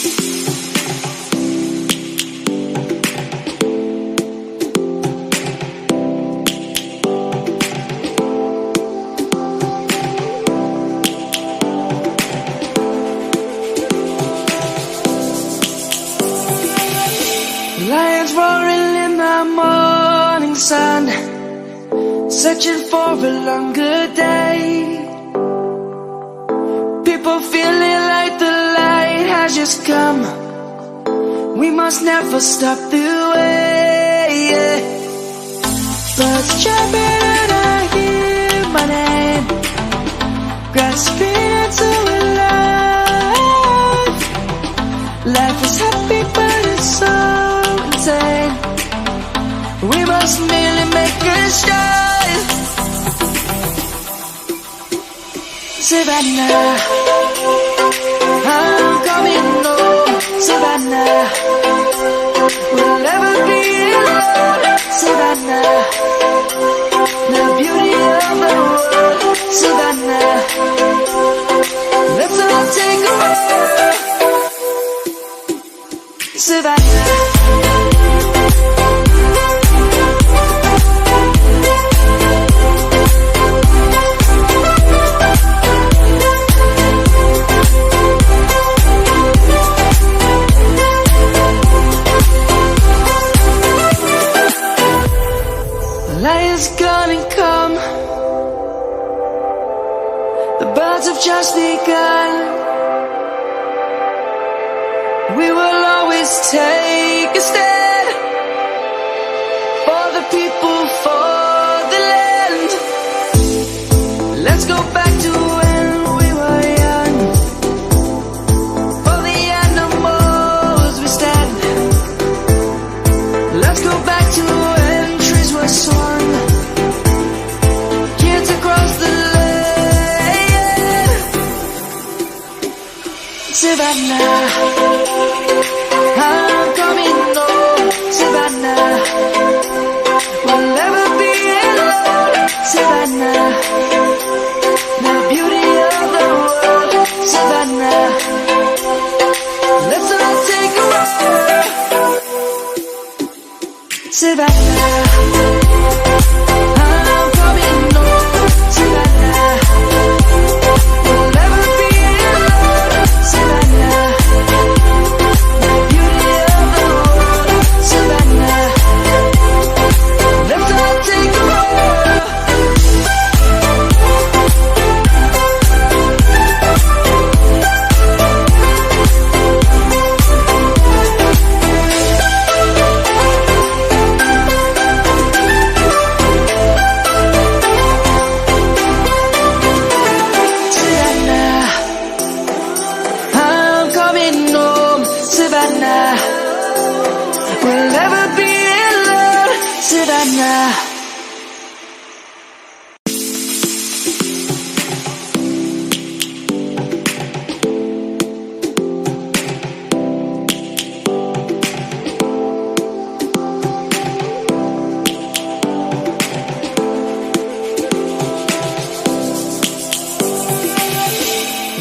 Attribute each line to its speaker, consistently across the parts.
Speaker 1: Lions roaring in the morning sun, searching for a longer day. People feeling like the light has just come. We must never stop the way. Birds chirping and I hear my name, grasping into life. Life is happy but it's so insane. We must merely make a start. Savannah, I'm coming home. Savannah, we'll never be alone. Savannah, the beauty of the world. Savannah, let's all take a walk. Savannah. Lion's gonna come. The birds have just begun. We will always take a stand for the people, for the land. Let's go back to when we were young. For the animals we stand. Let's go back to when trees were swung. Kids across the land. Savannah, I'm coming home. Savannah, we'll never be alone. Savannah, the beauty of the world. Savannah, let's all take a walk. Savannah, I'm coming home. Savannah, we'll never be alone. Savannah, the beauty of the world. Savannah, let's all take a walk. Savannah, I'm coming home. Savannah, we'll never be alone. Savannah.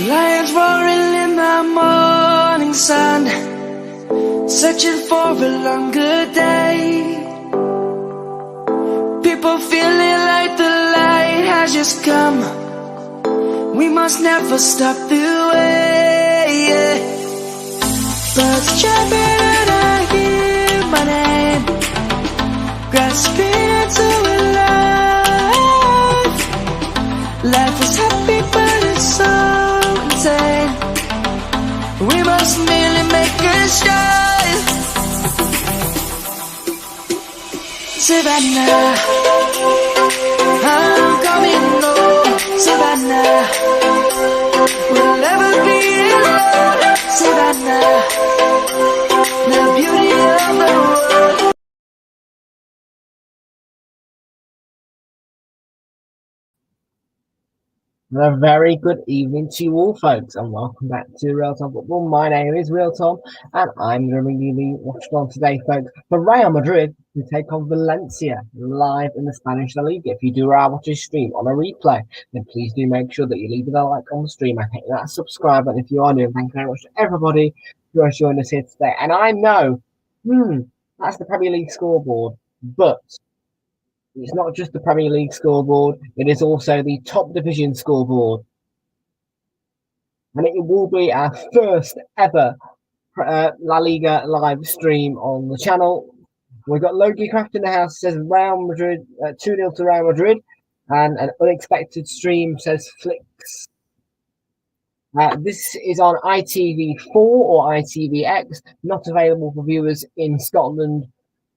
Speaker 1: Lions roaring in the morning sun, searching for a longer day. People feeling like the light has just come. We must never stop the way. Birds chirping and I hear my name, grasping into life. Life is happy but it's so insane. We must merely make a start. Savannah, I'm coming home. Savannah, we'll never be alone. Savannah, the beauty of the world.
Speaker 2: A very good evening to you all, folks, and welcome back to Realltom Football. My name is Realltom, and I'm going to be watching on today, folks, for Real Madrid to take on Valencia live in the Spanish LaLiga. If you do watch this stream on a replay, then please do make sure that you leave a like on the stream and hit that subscribe button if you are new. Thank you very much to everybody who has joined us here today. And I know, that's the Premier League scoreboard, but it's not just the Premier League scoreboard, it is also the top division scoreboard. And it will be our first ever La Liga live stream on the channel. We've got Logie Craft in the house, says Real Madrid, 2-0 to Real Madrid. And an unexpected stream says Flicks. This is on ITV4 or ITVX, not available for viewers in Scotland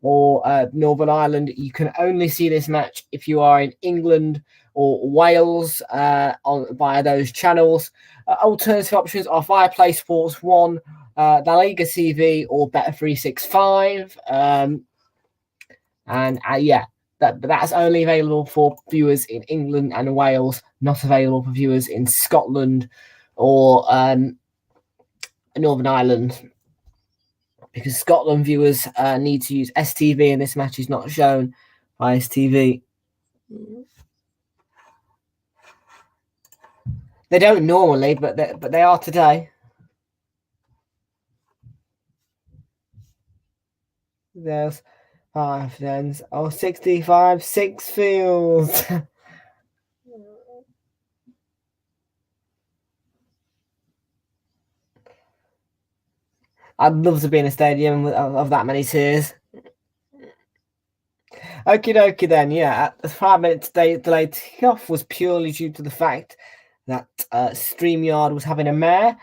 Speaker 2: or Northern Ireland. You can only see this match if you are in England or Wales via those channels. Alternative options are Viaplay Sports 1, LaLiga TV, or Bet365. That's only available for viewers in England and Wales, not available for viewers in Scotland or Northern Ireland, because Scotland viewers need to use STV, and this match is not shown by STV. They don't normally, but they are today. There's 5 then. 65 6 fields. I'd love to be in a stadium of that many tiers. Okie dokie then, yeah. The 5 minutes delayed kickoff was purely due to the fact that StreamYard was having a mare.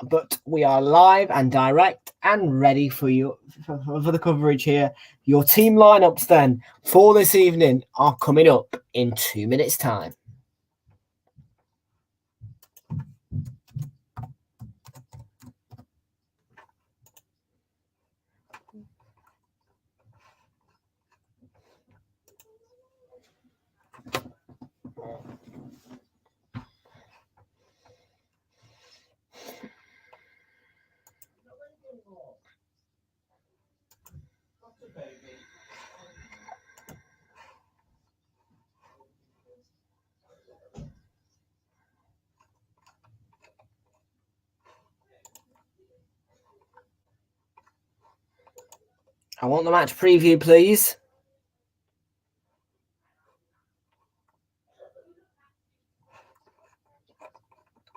Speaker 2: But we are live and direct and ready for you for the coverage here. Your team lineups then for this evening are coming up in 2 minutes' time. I want the match preview, please.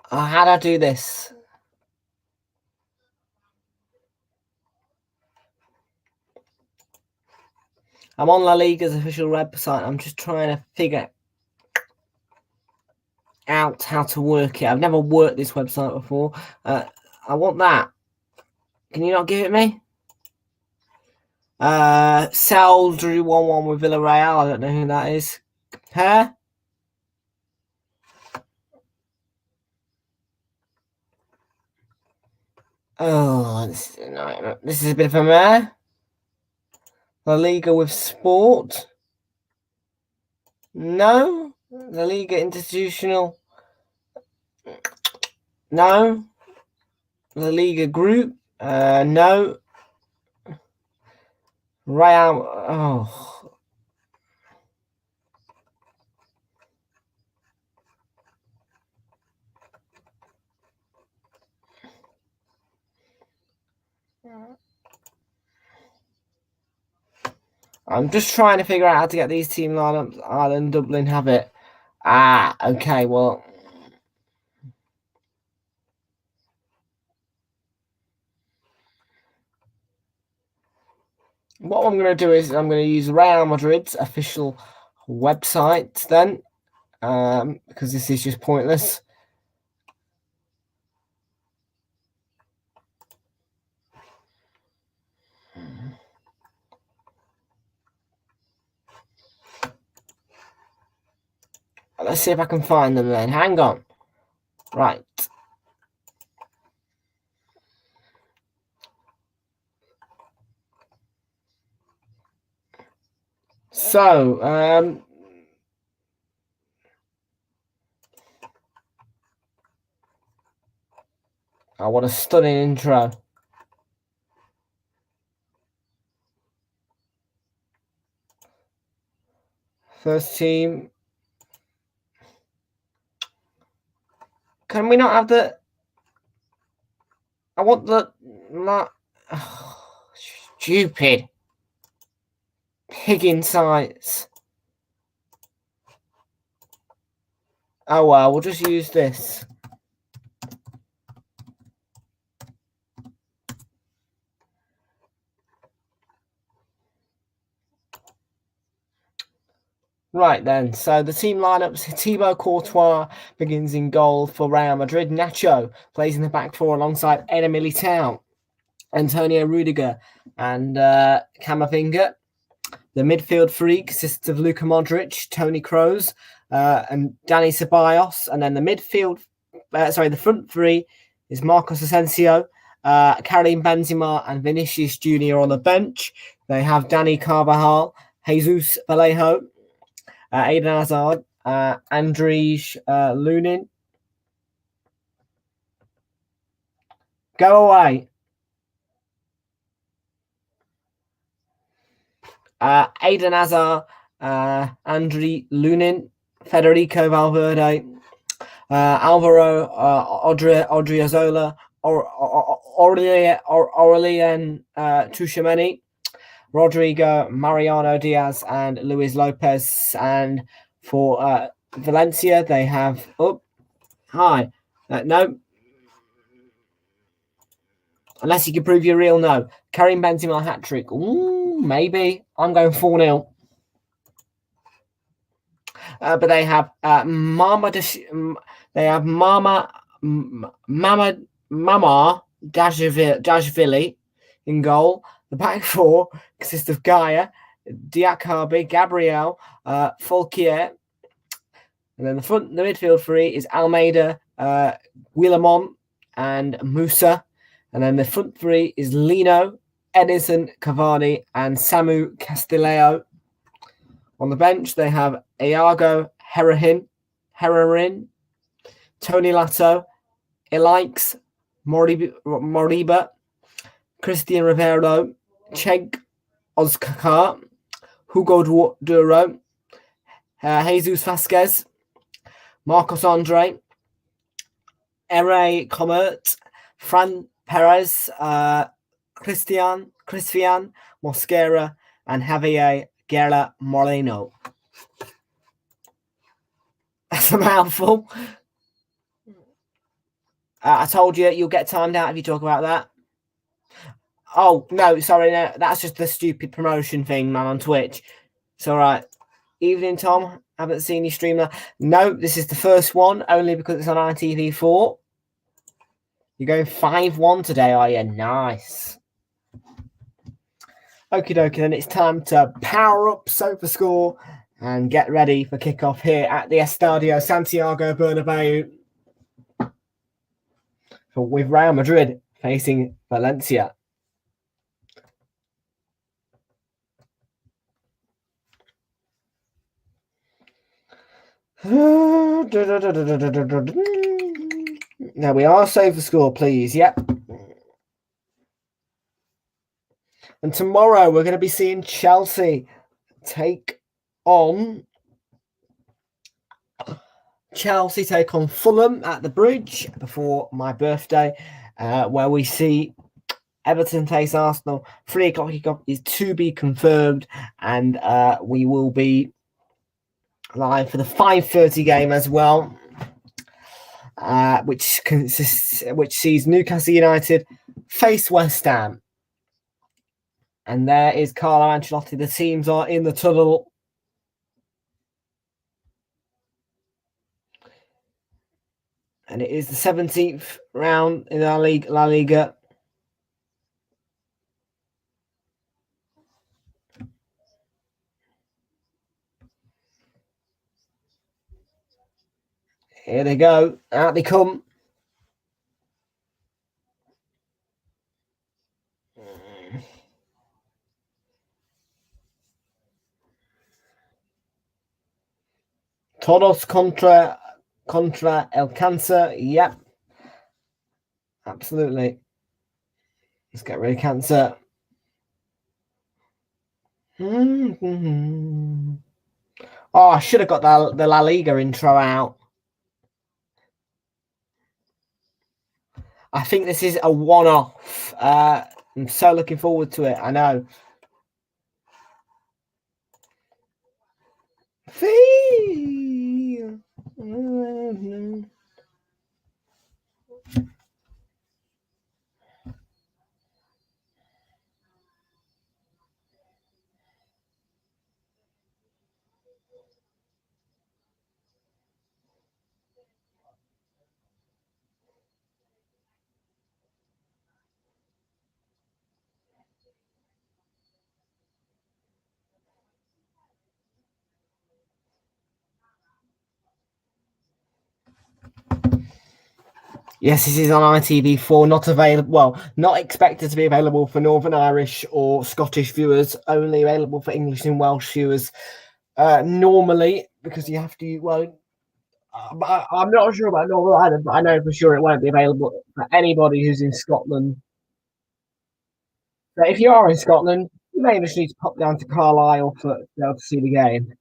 Speaker 2: How do I do this? I'm on La Liga's official website. I'm just trying to figure out how to work it. I've never worked this website before. I want that. Can you not give it me? Sal drew 1-1 with Villarreal. I don't know who that is. Compare. Oh, this is a bit of a mare. La Liga with Sport. No. La Liga Institutional. No. La Liga Group. No. Real. Oh. I'm just trying to figure out how to get these team lineups. Ireland, Dublin have it. Okay, well. What I'm going to do is I'm going to use Real Madrid's official website then, because this is just pointless. Let's see if I can find them then. Hang on. Right. So, I want a stunning intro. First team. Can we not have the... I want the stupid pig insights. Oh well, we'll just use this. Right then, so the team lineups: Thibaut Courtois begins in goal for Real Madrid. Nacho plays in the back four alongside Eder Militao, Antonio Rudiger, and Camavinga. The midfield three consists of Luka Modric, Toni Kroos, and Dani Ceballos. And then the front three is Marcos Asensio, Karim Benzema, and Vinicius Junior on the bench. They have Dani Carvajal, Jesus Vallejo, Eden Hazard, Andriy Lunin. Go away. Eden Hazard, Andriy Lunin, Federico Valverde, Alvaro Odriozola, Aurelien Tchouameni, Rodrigo, Mariano Diaz, and Luis Lopez. And for Valencia, they have no, unless you can prove you're real, no. Karim Benzema hat trick. Ooh, maybe. I'm going 4-0. But they have Mama Dashvili in goal. The back four consists of Gaia, Diakabi, Gabriel, Folkier. And then the midfield three is Almeida, Guillamon, and Musa. And then the front three is Lino, Edison Cavani, and Samu Castillejo. On the bench, they have Iago Herrerin, Tony Lato, Elix, Moriba, Christian Rivero, Cheg Ozkakar, Hugo Duro, Jesus Vasquez, Marcos Andre, Ere Comert, Fran Perez, Christian Mosquera, and Javier Guerra Moreno. That's a mouthful. I told you you'll get timed out if you talk about that. Oh, no, sorry, no, that's just the stupid promotion thing, man, on Twitch. It's all right. Evening, Tom. Haven't seen you stream that. No, this is the first one, only because it's on ITV4. You're going 5-1 today, are you? Nice. Okie dokie, then it's time to power up SofaScore and get ready for kickoff here at the Estadio Santiago Bernabeu with Real Madrid facing Valencia. There we are. SofaScore, please. Yep. And tomorrow we're going to be seeing Chelsea take on Fulham at the Bridge before my birthday, where we see Everton face Arsenal. 3 o'clock kickoff is to be confirmed, and we will be live for the 5:30 game as well, which sees Newcastle United face West Ham. And there is Carlo Ancelotti. The teams are in the tunnel. And it is the 17th round in La Liga. Here they go. Out they come. Todos contra El Cancer. Yep. Absolutely. Let's get rid of Cancer. Oh, I should have got the La Liga intro out. I think this is a one-off. I'm so looking forward to it. I know. Feel. Yes, this is on ITV4, not available. Well, not expected to be available for Northern Irish or Scottish viewers. Only available for English and Welsh viewers. Normally, because you have to. Well, I'm not sure about Northern Ireland, but I know for sure it won't be available for anybody who's in Scotland. But if you are in Scotland, you may just need to pop down to Carlisle to be able to see the game.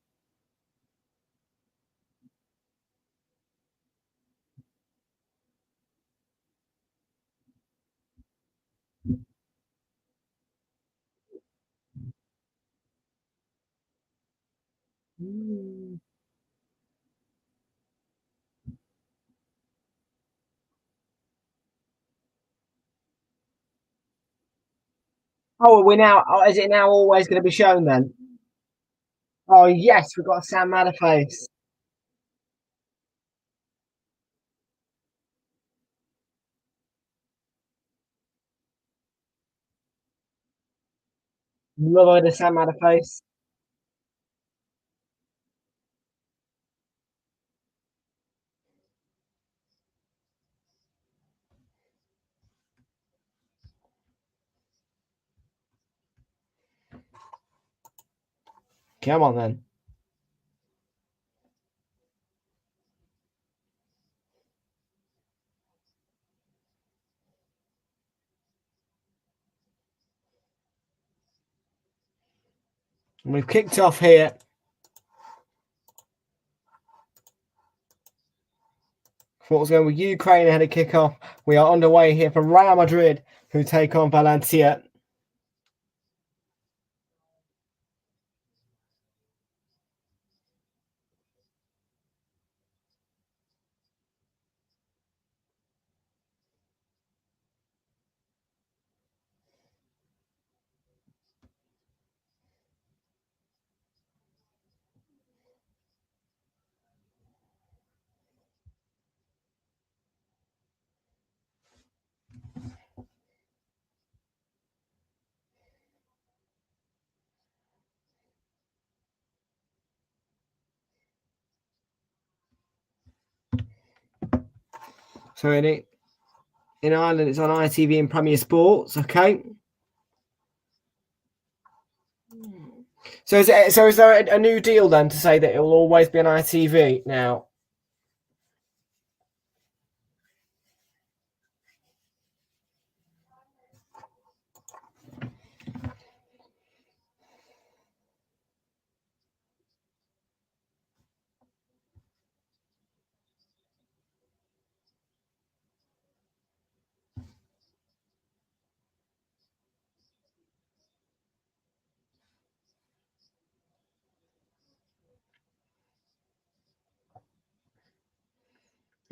Speaker 2: Oh, are we now? Oh, is it now always going to be shown then? Oh yes, we've got Sam Matterface. Love the Sam Matterface. Come on then. We've kicked off here. For what's going with Ukraine ahead of kickoff. We are underway here for Real Madrid, who take on Valencia. So in Ireland, it's on ITV and Premier Sports. Okay. So is there a new deal then to say that it will always be on ITV now?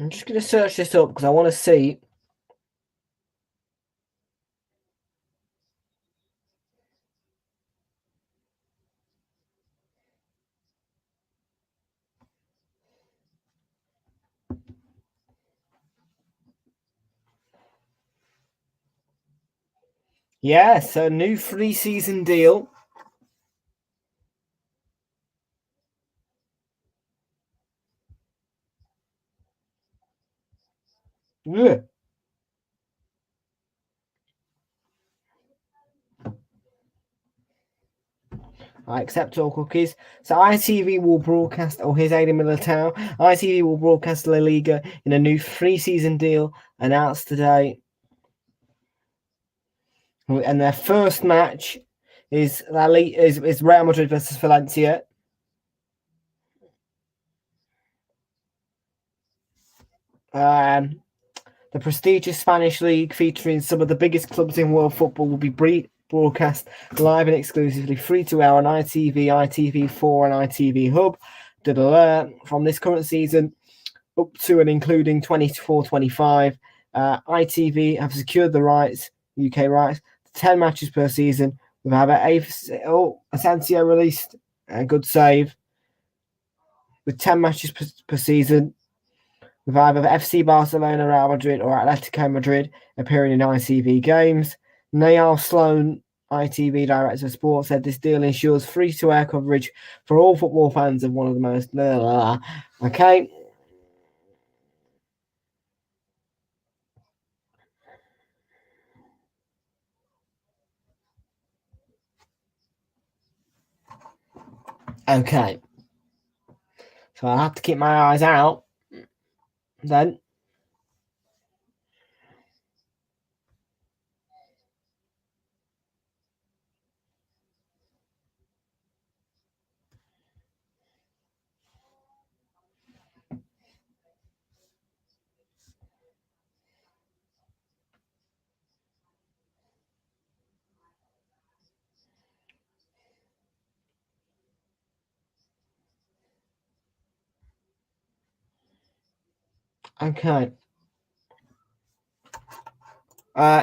Speaker 2: I'm just going to search this up because I want to see. Yes, a new 3-season deal. Yeah. I accept all cookies. So ITV will broadcast, oh, here's Aidan Militao. ITV will broadcast La Liga in a new 3-season deal announced today. And their first match is Real Madrid versus Valencia. The prestigious Spanish league, featuring some of the biggest clubs in world football, will be broadcast live and exclusively free to air on ITV, ITV4 and ITV Hub. From this current season up to and including 24-25, ITV have secured the rights, UK rights, to 10 matches per season. We've had Asensio released, a good save, with 10 matches per season, with either FC Barcelona, Real Madrid or Atletico Madrid appearing in ITV games. Niall Sloan, ITV Director of Sport, said this deal ensures free-to-air coverage for all football fans of one of the most... Okay. Okay. So I have to keep my eyes out then. Okay.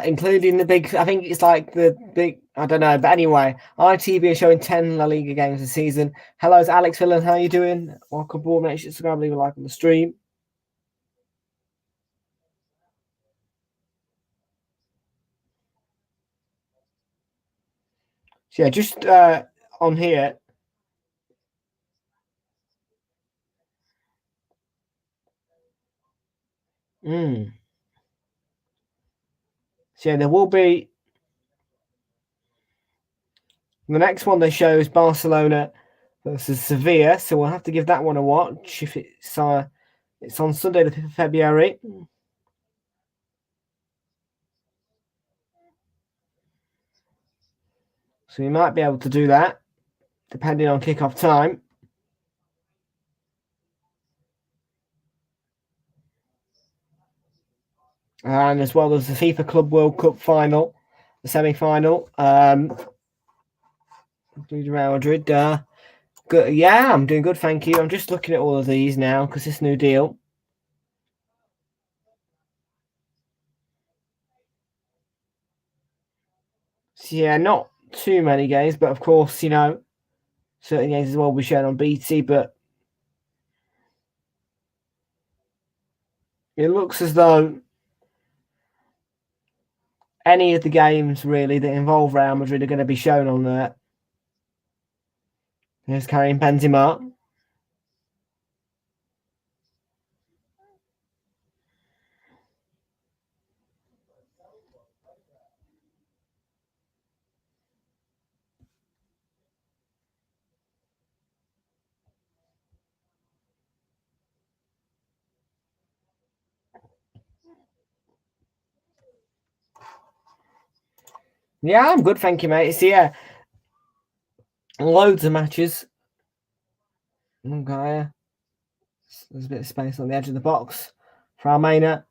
Speaker 2: Including the big, I think it's like the big, I don't know, but anyway, ITV are showing 10 La Liga games this season. Hello, it's Alex Villan. How you doing? Welcome aboard. Make sure to subscribe, leave a like on the stream. So yeah, just on here. So yeah, there will be. The next one they show is Barcelona versus Sevilla, so we'll have to give that one a watch if it's on Sunday the 5th of February. So we might be able to do that, depending on kickoff time. And as well as the FIFA Club World Cup final, the semi-final. Real Madrid. Good. Yeah, I'm doing good, thank you. I'm just looking at all of these now because this new deal. So yeah, not too many games, but of course, certain games as well will be shown on BT, but it looks as though any of the games really that involve Real Madrid are going to be shown on there. There's Karim Benzema. Yeah, I'm good, thank you, mate. So yeah, loads of matches. Okay, there's a bit of space on the edge of the box for Almeida.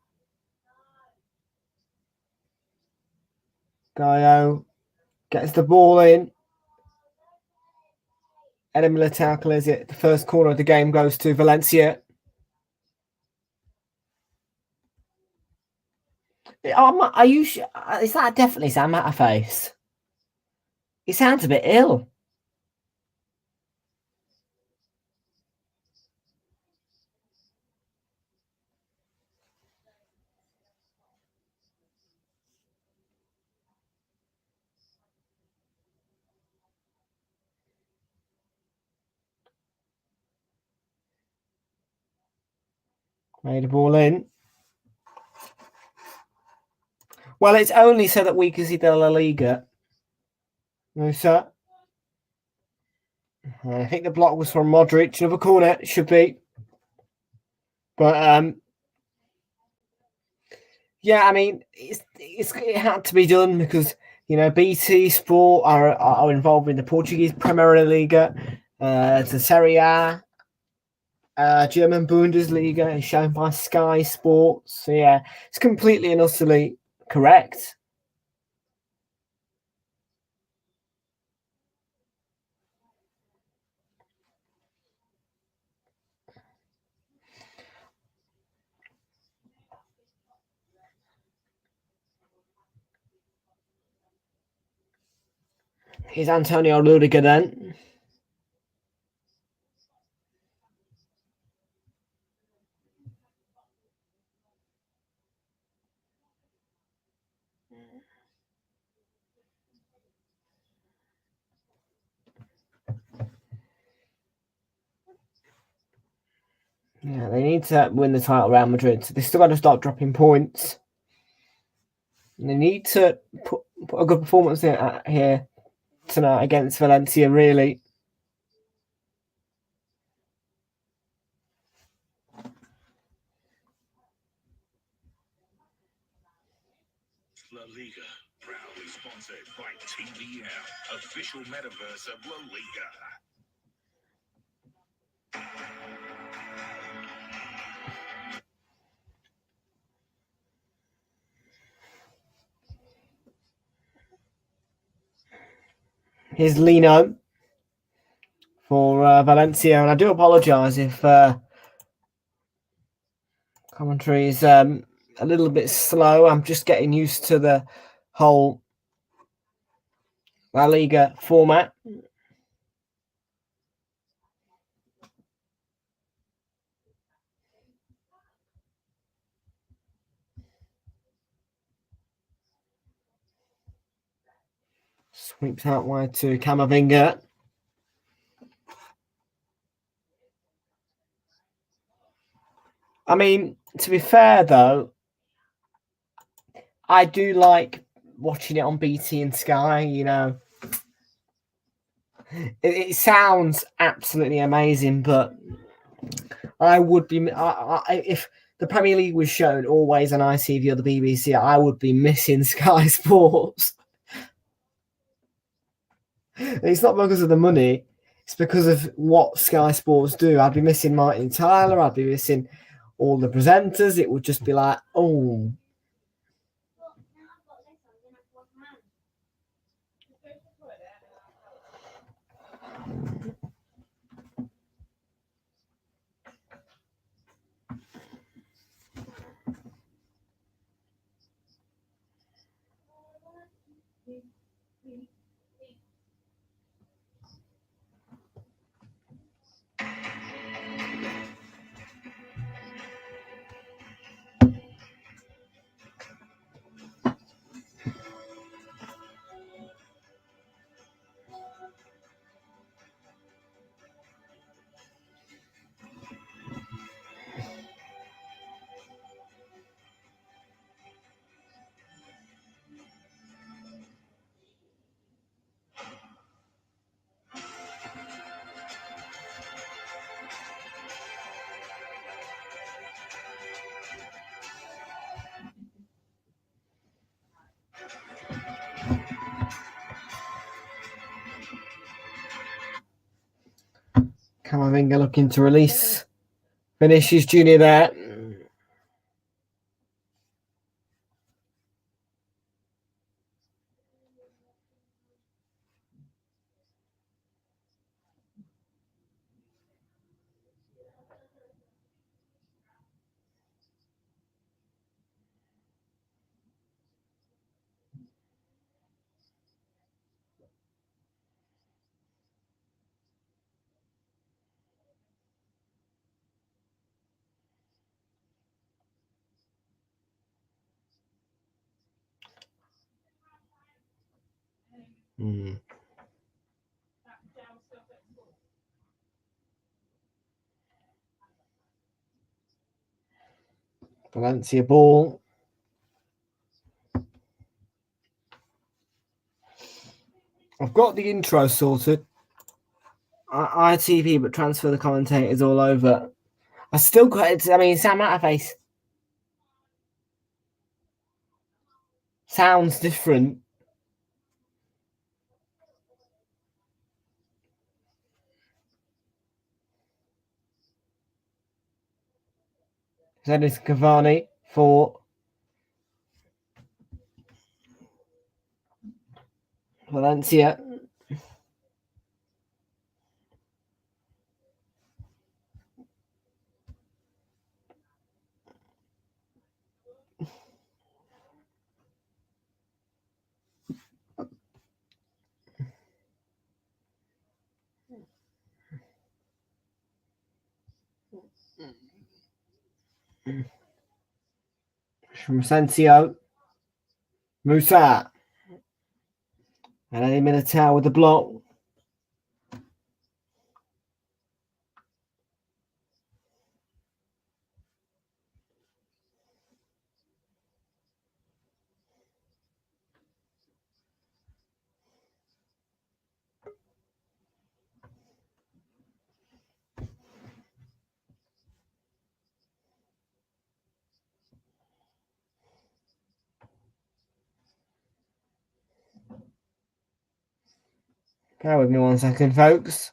Speaker 2: Gaio gets the ball in. Eder Militao clears it. The first corner of the game goes to Valencia. Are you? Is that definitely Sam Matterface? He sounds a bit ill. Made a ball in. Well, it's only so that we can see the La Liga. No, sir. I think the block was from Modric. Another corner, it should be. But yeah, I mean, it had to be done because BT Sport are involved in the Portuguese Premier Liga, the Serie A, German Bundesliga is shown by Sky Sports. So yeah, it's completely and utterly correct. Here's Antonio Rudiger then. Yeah, they need to win the title, Real Madrid. So they still got to start dropping points. And they need to put a good performance in here tonight against Valencia, really.
Speaker 3: LaLiga, proudly sponsored by TVL, official metaverse of LaLiga.
Speaker 2: Here's Lino for Valencia, and I do apologise if commentary is a little bit slow. I'm just getting used to the whole La Liga format. Sweeps out wide to Camavinga. I mean, to be fair though, I do like watching it on BT and Sky. You know, it sounds absolutely amazing, but I would be if the Premier League was shown always on ITV or the BBC, I would be missing Sky Sports. It's not because of the money; it's because of what Sky Sports do. I'd be missing Martin Tyler. I'd be missing all the presenters. It would just be like, oh. Camavinga looking to release Vinicius Junior there. Valencia ball. I've got the intro sorted. ITV, but transfer the commentators all over. I still got it. I mean, Sam Matterface sounds different. Zenit Cavani for Valencia. From Asensio. Musa. And then Militao with the block. Bear with me 1 second, folks.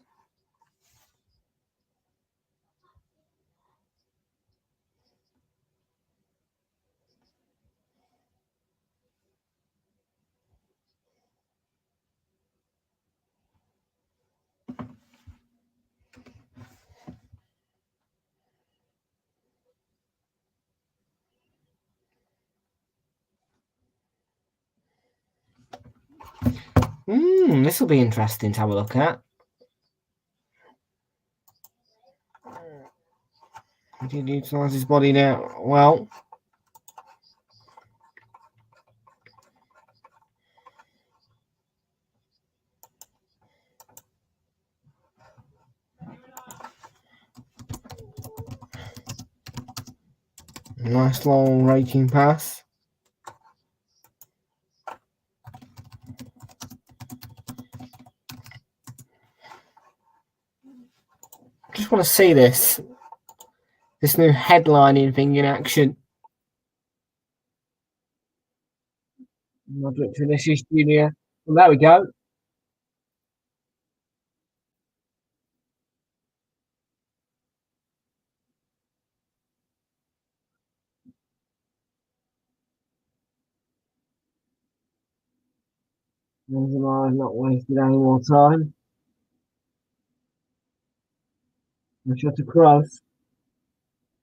Speaker 2: This will be interesting to have a look at. How do you utilise his body now? Well, nice long raking pass. Just want to see this new headlining thing in action. Modric Vinicius Jr. Well, there we go. Benzema has not wasted any more time. The shot across.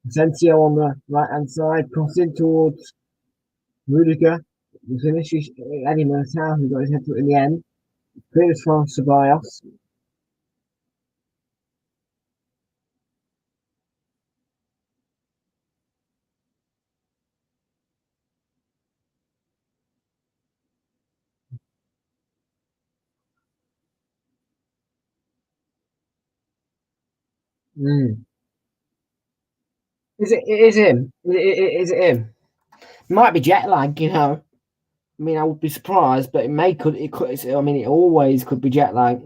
Speaker 2: Asensio on the right hand side, crossing towards Rudiger. Vinicius, Eddie Militao, who got his head to it in the end. Cleared from Ceballos. Is it him? Is it him? It might be jet lag, you know. I mean, I would be surprised, but it could. I mean, it always could be jet lag.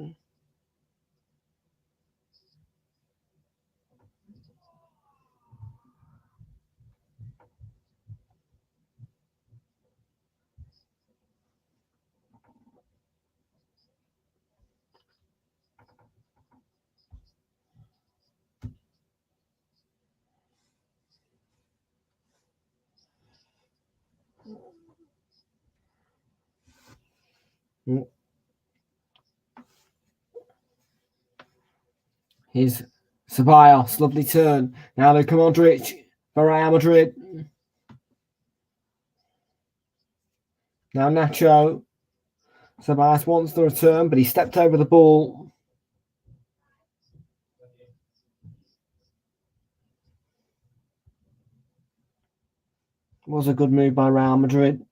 Speaker 2: Here's Ceballos, lovely turn. Now they come on, Modric for Real Madrid. Now Nacho. Ceballos wants the return, but he stepped over the ball. Was a good move by Real Madrid.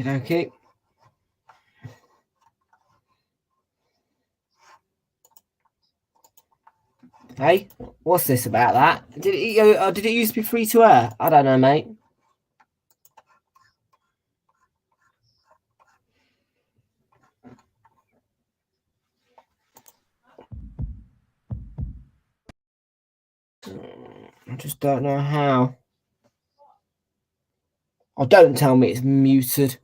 Speaker 2: Okay. Hey, what's this about that? Did it used to be free to air? I don't know, mate. I just don't know how. Oh, don't tell me it's muted.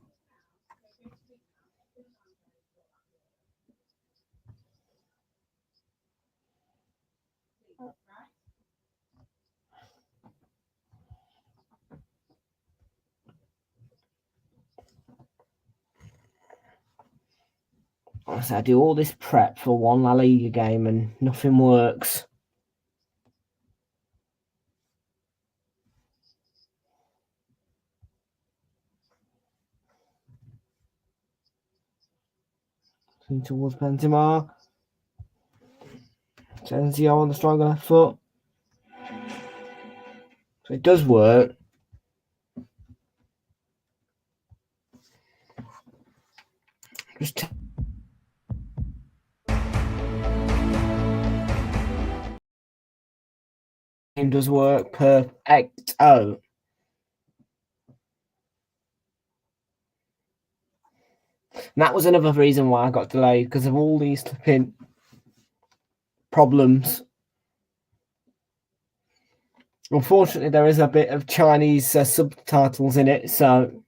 Speaker 2: So I do all this prep for one La Liga game and nothing works. Towards Benzema. Senzio on the stronger left foot. So it does work. Just game does work perfect. Oh. And that was another reason why I got delayed, because of all these flipping problems. Unfortunately, there is a bit of Chinese subtitles in it, so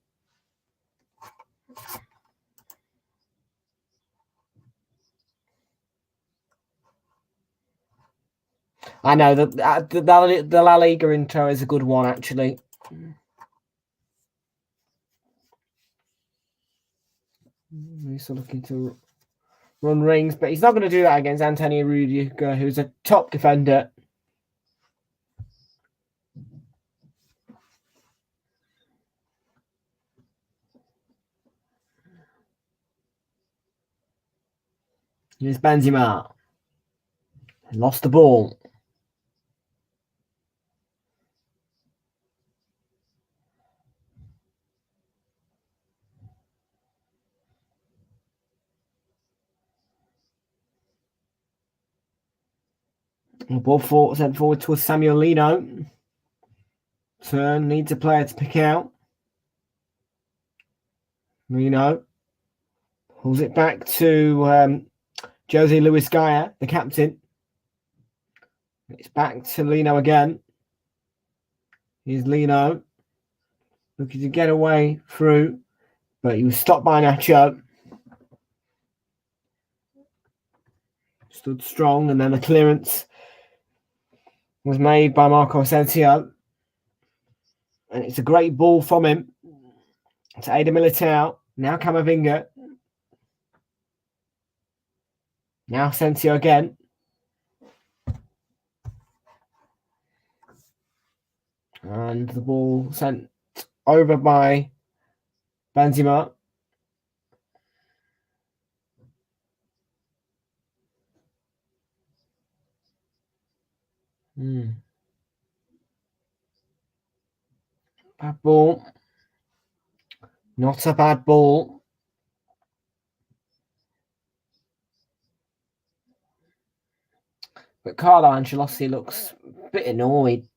Speaker 2: I know that the La Liga intro is a good one, actually. He's still looking to run rings, but he's not going to do that against Antonio Rudiger, who's a top defender. Here's Benzema. Lost the ball. The ball sent forward towards Samuel Lino. Turn needs a player to pick out. Lino pulls it back to Jose Luis Gaya, the captain. It's back to Lino again. Here's Lino looking to get away through, but he was stopped by Nacho. Stood strong, and then the clearance was made by Marco Asensio. And it's a great ball from him to Ada Militao. Now Camavinga. Now Asensio again. And the ball sent over by Benzema. Bad ball. Not a bad ball. But Carlo Ancelotti looks a bit annoyed.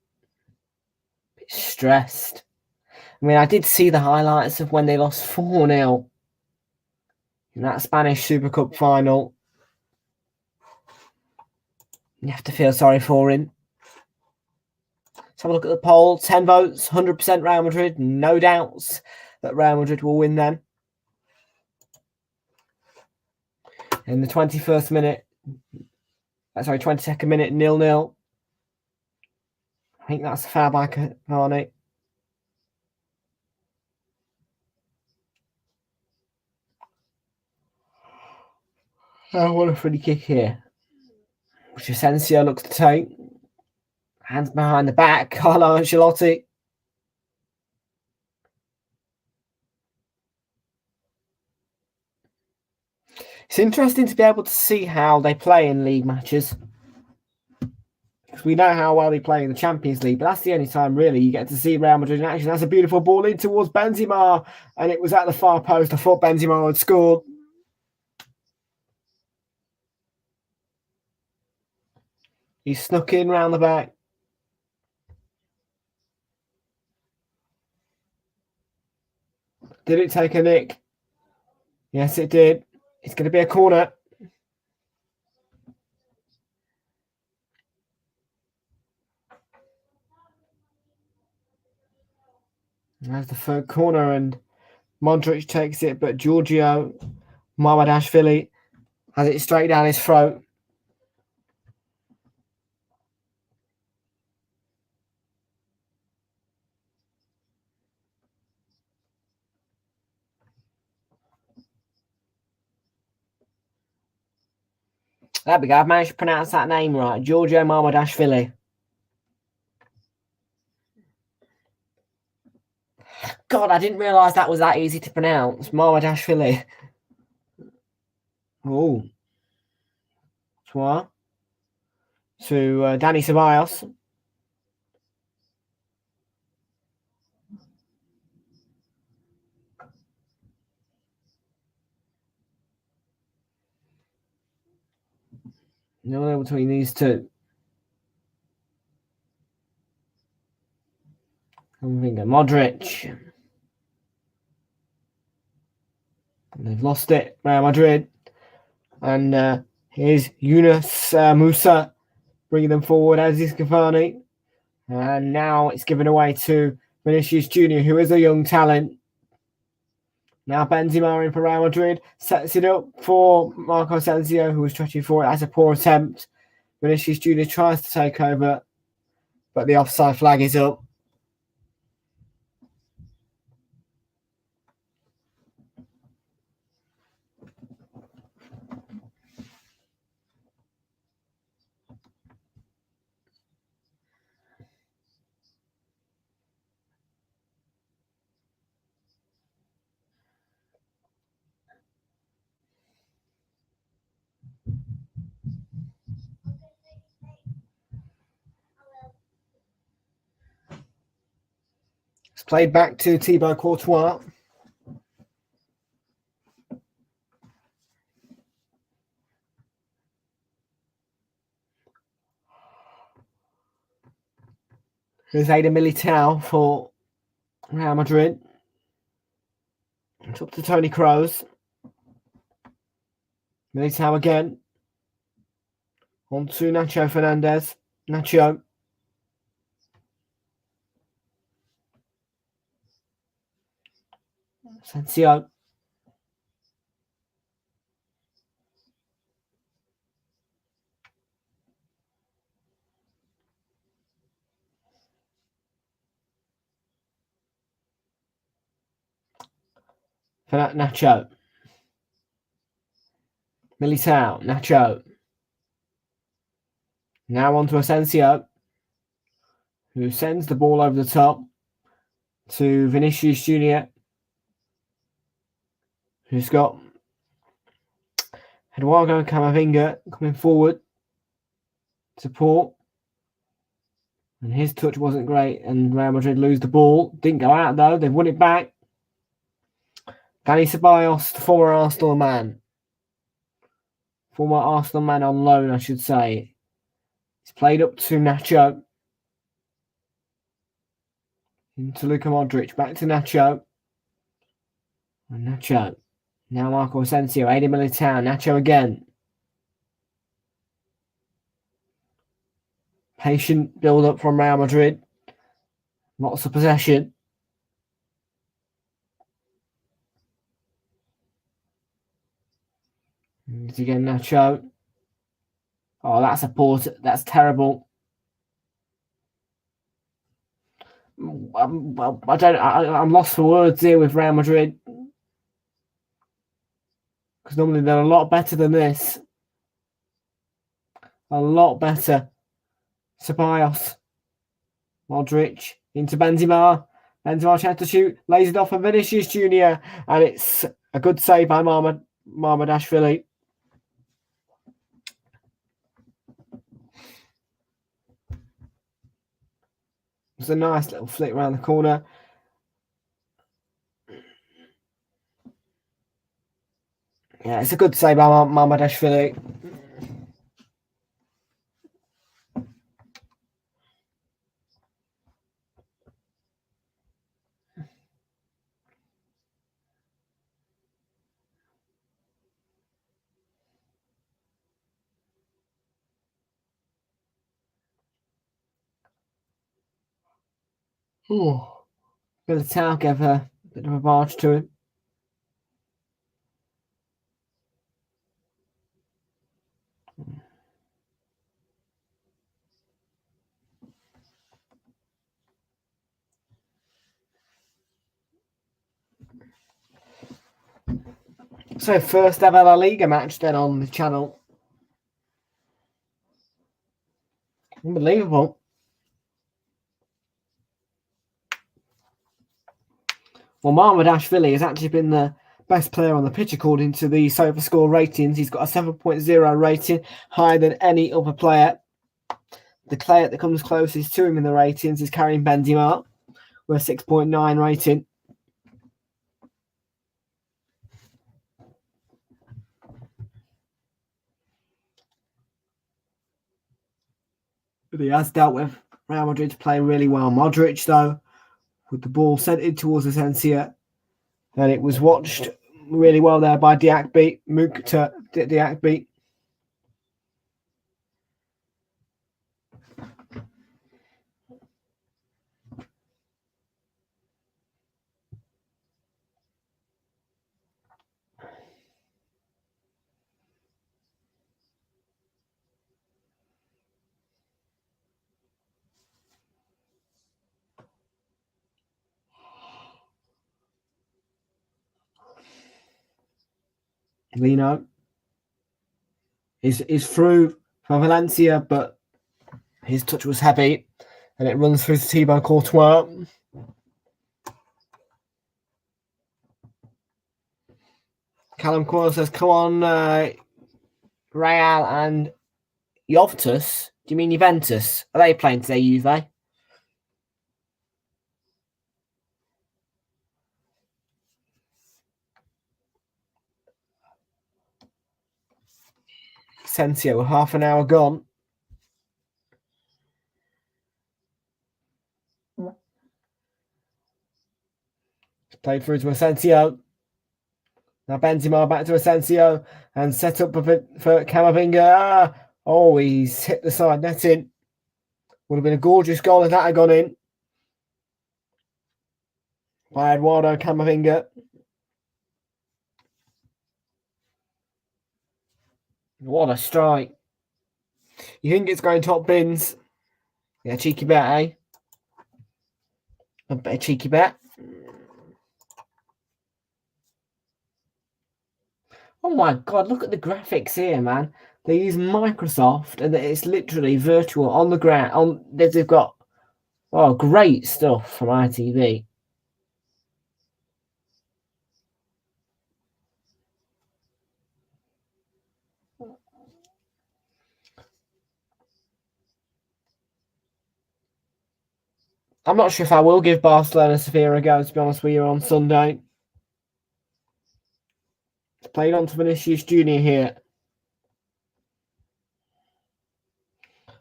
Speaker 2: A bit stressed. I mean, I did see the highlights of when they lost 4-0 in that Spanish Super Cup final. You have to feel sorry for him. Let's have a look at the poll. 10 votes, 100% Real Madrid. No doubts that Real Madrid will win then. In the 21st minute, 22nd minute, 0-0. I think that's a foul by Cavani. Oh, what a free kick here. Which Asensio looks to take. Hands behind the back. Carlo Ancelotti. It's interesting to be able to see how they play in league matches. Because we know how well they play in the Champions League, but that's the only time really you get to see Real Madrid in action. That's a beautiful ball in towards Benzema, and it was at the far post. I thought Benzema had scored. He snuck in round the back. Did it take a nick? Yes, it did. It's going to be a corner. There's the third corner, and Modric takes it, but Giorgio Mamadashvili has it straight down his throat. There we go. I've managed to pronounce that name right. Giorgio Mamadashvili. God, I didn't realise that was that easy to pronounce. Mamadashvili. Oh. To Danny Ceballos. No, between these two. Modric. They've lost it, Real Madrid. And here's Yunus Musa bringing them forward as is Cavani. And now it's given away to Vinicius Jr., who is a young talent. Now Benzema in for Real Madrid. Sets it up for Marco Asensio, who was stretching for it. That's a poor attempt. Vinicius Jr. tries to take over, but the offside flag is up. It's played back to Thibaut Courtois. Here's Ada Militao for Real Madrid. It's up to Tony Kroos. Militao again. On to Nacho Fernandez. Nacho. Asensio. Nacho. Militao. Nacho. Now on to Asensio, who sends the ball over the top to Vinicius Jr., who's got Eduardo Camavinga coming forward. Support. And his touch wasn't great, and Real Madrid lose the ball. Didn't go out, though. They've won it back. Danny Ceballos, the former Arsenal man. Former Arsenal man on loan, I should say. He's played up to Nacho. Into Luka Modric. Back to Nacho. And Nacho. Now Marco Asensio. Ada Militao. Nacho again. Patient build-up from Real Madrid. Lots of possession. And again, Nacho. Oh, that's a poor. That's terrible. I'm lost for words here with Real Madrid, because normally they're a lot better than this. A lot better. Ceballos. Modric into Benzema. Benzema tries to shoot. Lays it off for Vinicius Jr. And it's a good save by Mamadashvili. It's a nice little flick around the corner. Yeah, it's a good save by Mamadashvili. Oh, Militao gave a bit of a barge to him. So first ever LaLiga match then on the channel. Unbelievable. Well, Marmadashvili has actually been the best player on the pitch according to the SofaScore ratings. He's got a 7.0 rating, higher than any other player. The player that comes closest to him in the ratings is Karim Benzema, with a 6.9 rating. But he has dealt with Real Madrid playing really well. Modric, though, with the ball sent in towards Valencia, and it was watched really well there by Diakby, Mukhtar Diakby. Lino is through for Valencia, but his touch was heavy, and it runs through to Thibaut Courtois. Callum Coyle says, come on, Real and Juventus. Do you mean Juventus? Are they playing today, Juve? Asensio with half an hour gone. Played through to Asensio. Now Benzema back to Asensio and set up for Camavinga. Oh, he's hit the side netting. Would have been a gorgeous goal if that had gone in. By Eduardo Camavinga. What a strike. You think it's going top bins? Yeah, cheeky bet, eh? A bit of cheeky bet. Oh my god, look at the graphics here, man. They use Microsoft and it's literally virtual on the ground. They've got great stuff from ITV. I'm not sure if I will give Barcelona Sevilla a go, to be honest with you, on Sunday. Played on to Vinicius Junior here.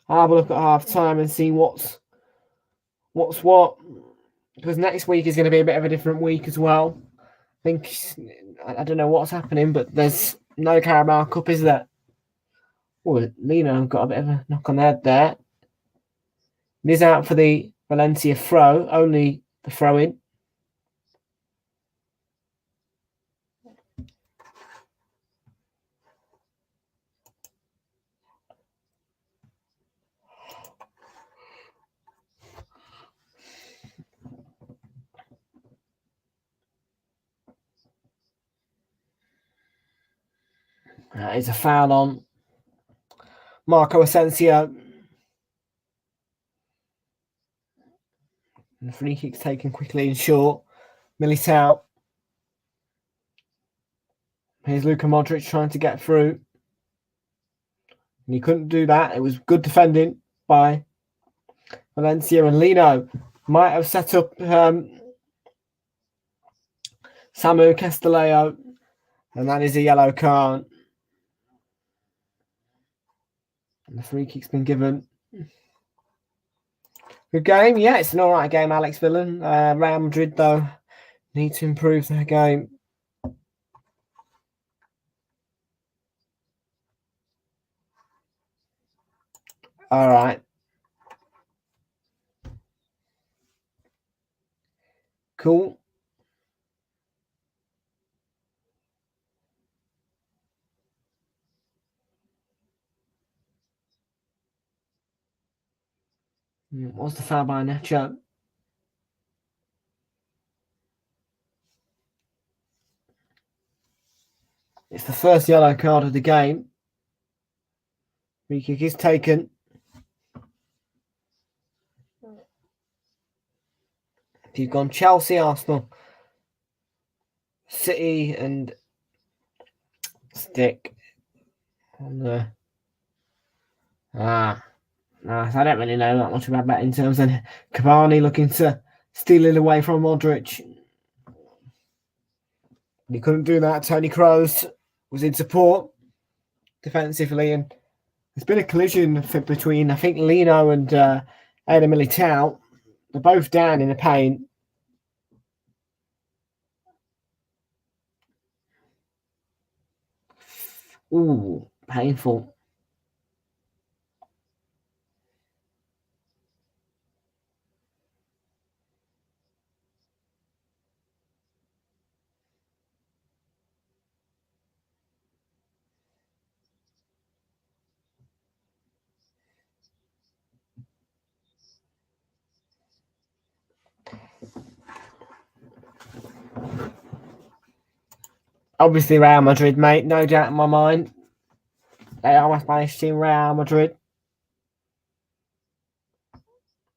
Speaker 2: I'll have a look at half time and see what's what. Because next week is going to be a bit of a different week as well. I don't know what's happening, but there's no Carabao Cup, is there? Oh, Lino got a bit of a knock on the head there. He's out for the Valencia throw, only the throw in. It's a foul on Marco Asensio. And the free kick's taken quickly and short. Militao. Here's Luka Modric trying to get through. And he couldn't do that. It was good defending by Valencia, and Lino might have set up Samu Castillejo, and that is a yellow card. And the free kick's been given. Good game. Yeah, it's an all right game, Alex Villan. Real Madrid, though, need to improve their game. All right. Cool. What's the foul by Nacho? It's the first yellow card of the game. Free kick is taken. You've gone Chelsea, Arsenal, City, and Stick on there. I don't really know that much about that in terms of Cavani looking to steal it away from Modric. He couldn't do that. Tony Kroos was in support defensively, and there's been a collision between, I think, Lino and Eder Militao. They're both down in the paint. Ooh, painful. Obviously, Real Madrid, mate. No doubt in my mind. They are my Spanish team, Real Madrid.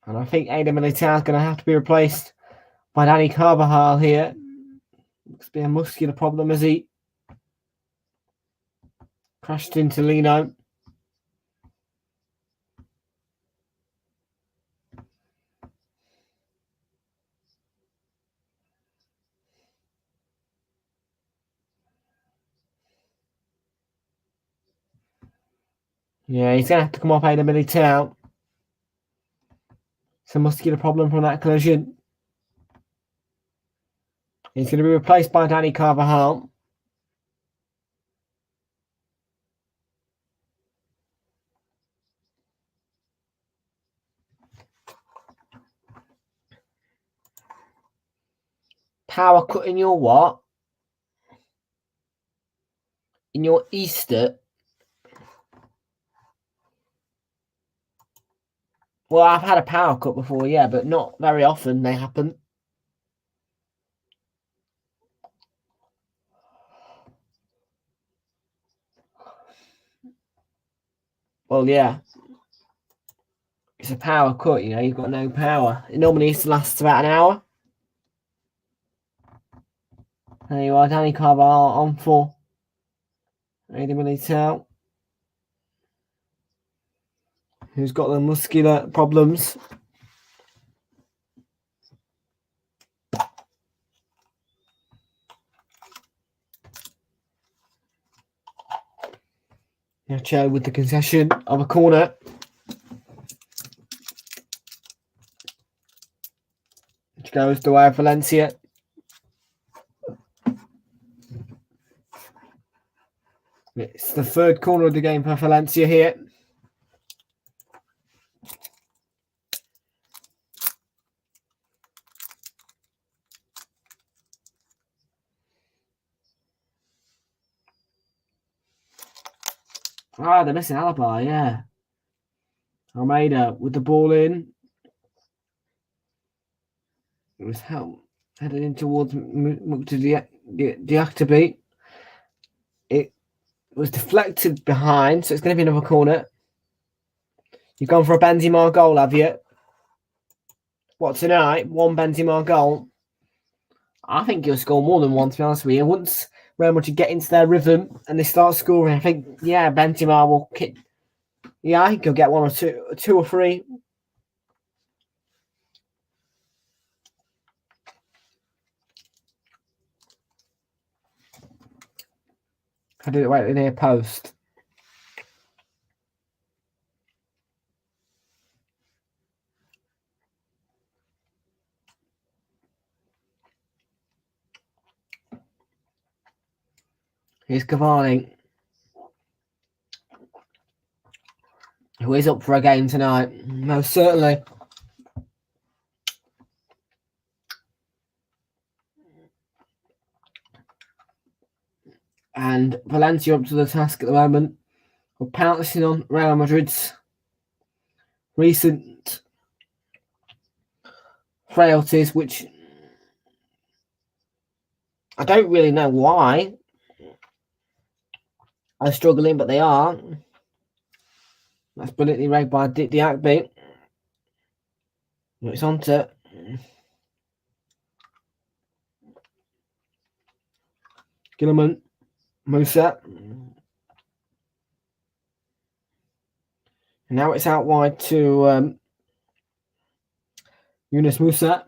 Speaker 2: And I think Eder Militao is going to have to be replaced by Dani Carvajal here. Looks to be a muscular problem as he crashed into Lino. Yeah, he's going to have to come off Eder Militao. It's a muscular problem from that collision. He's going to be replaced by Dani Carvajal. Power cut in your what? In your Easter? Well, I've had a power cut before, yeah, but not very often they happen. Well, yeah. It's a power cut, you know, you've got no power. It normally lasts about an hour. There you are, Dani Carvajal on for Eder Militao, who's got the muscular problems. Nacho with the concession of a corner. Which goes the way of Valencia. It's the third corner of the game for Valencia here. They're missing Alaba, yeah. Almeida with the ball in. It was headed in towards Diakhaby. It was deflected behind, so it's going to be another corner. You've gone for a Benzema goal, have you? What, tonight? One Benzema goal? I think he'll score more than one, to be honest with you. Once Real Madrid get into their rhythm and they start scoring, I think, yeah, Benzema will kick. Yeah, I think he'll get one or two or three. I did it right in the near post. Here's Cavani, who is up for a game tonight. Most certainly. And Valencia up to the task at the moment of pouncing on Real Madrid's recent frailties, which I don't really know why are struggling, but they are. That's brilliantly read by Diakby. It's on to Gilliman, Musa. And now it's out wide to Yunus Musa.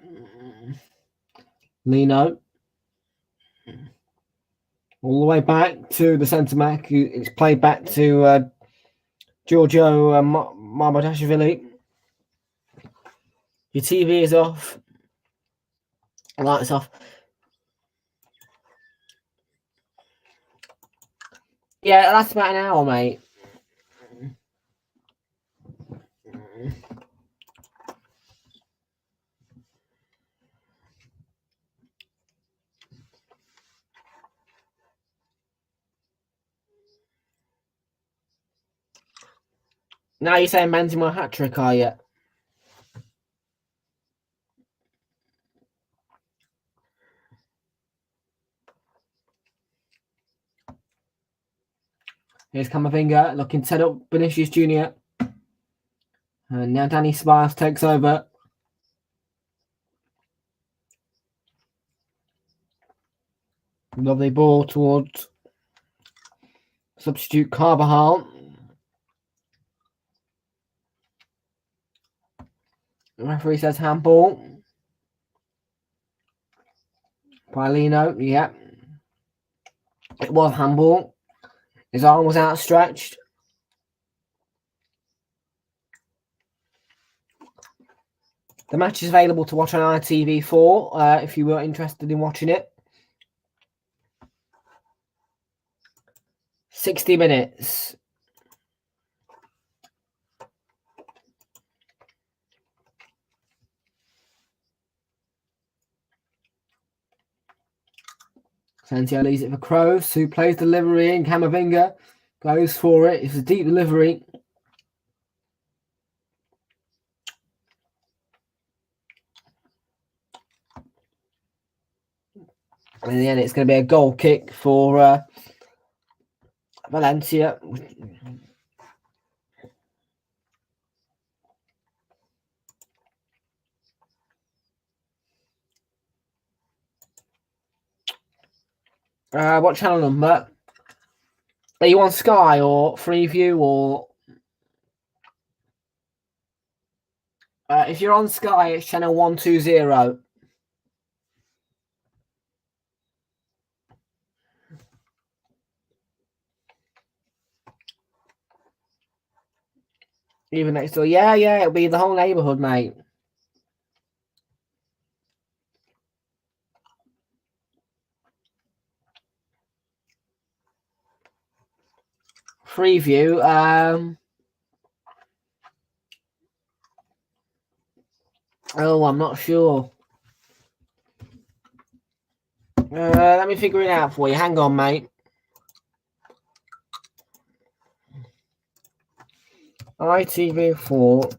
Speaker 2: Lino. All the way back to the centre back. It's played back to Giorgio Marbadashvili. Your TV is off. Lights off. Yeah, that's about an hour, mate. Now you're saying Benzema hat-trick, are you? Here's Camavinga looking set up Vinicius Jr. And now Danny Ceballos takes over. Lovely ball towards substitute Carvajal. The referee says handball. Paulino, yeah. It was handball. His arm was outstretched. The match is available to watch on ITV4 if you were interested in watching it. 60 minutes. Santiago leaves it for Kroos, who plays delivery in. Camavinga goes for it. It's a deep delivery. And in the end, it's going to be a goal kick for Valencia. What channel number? Are you on Sky or Freeview or... if you're on Sky, it's channel 120. Even next door. Yeah, it'll be the whole neighbourhood, mate. Freeview. Oh, I'm not sure. Let me figure it out for you. Hang on, mate. ITV4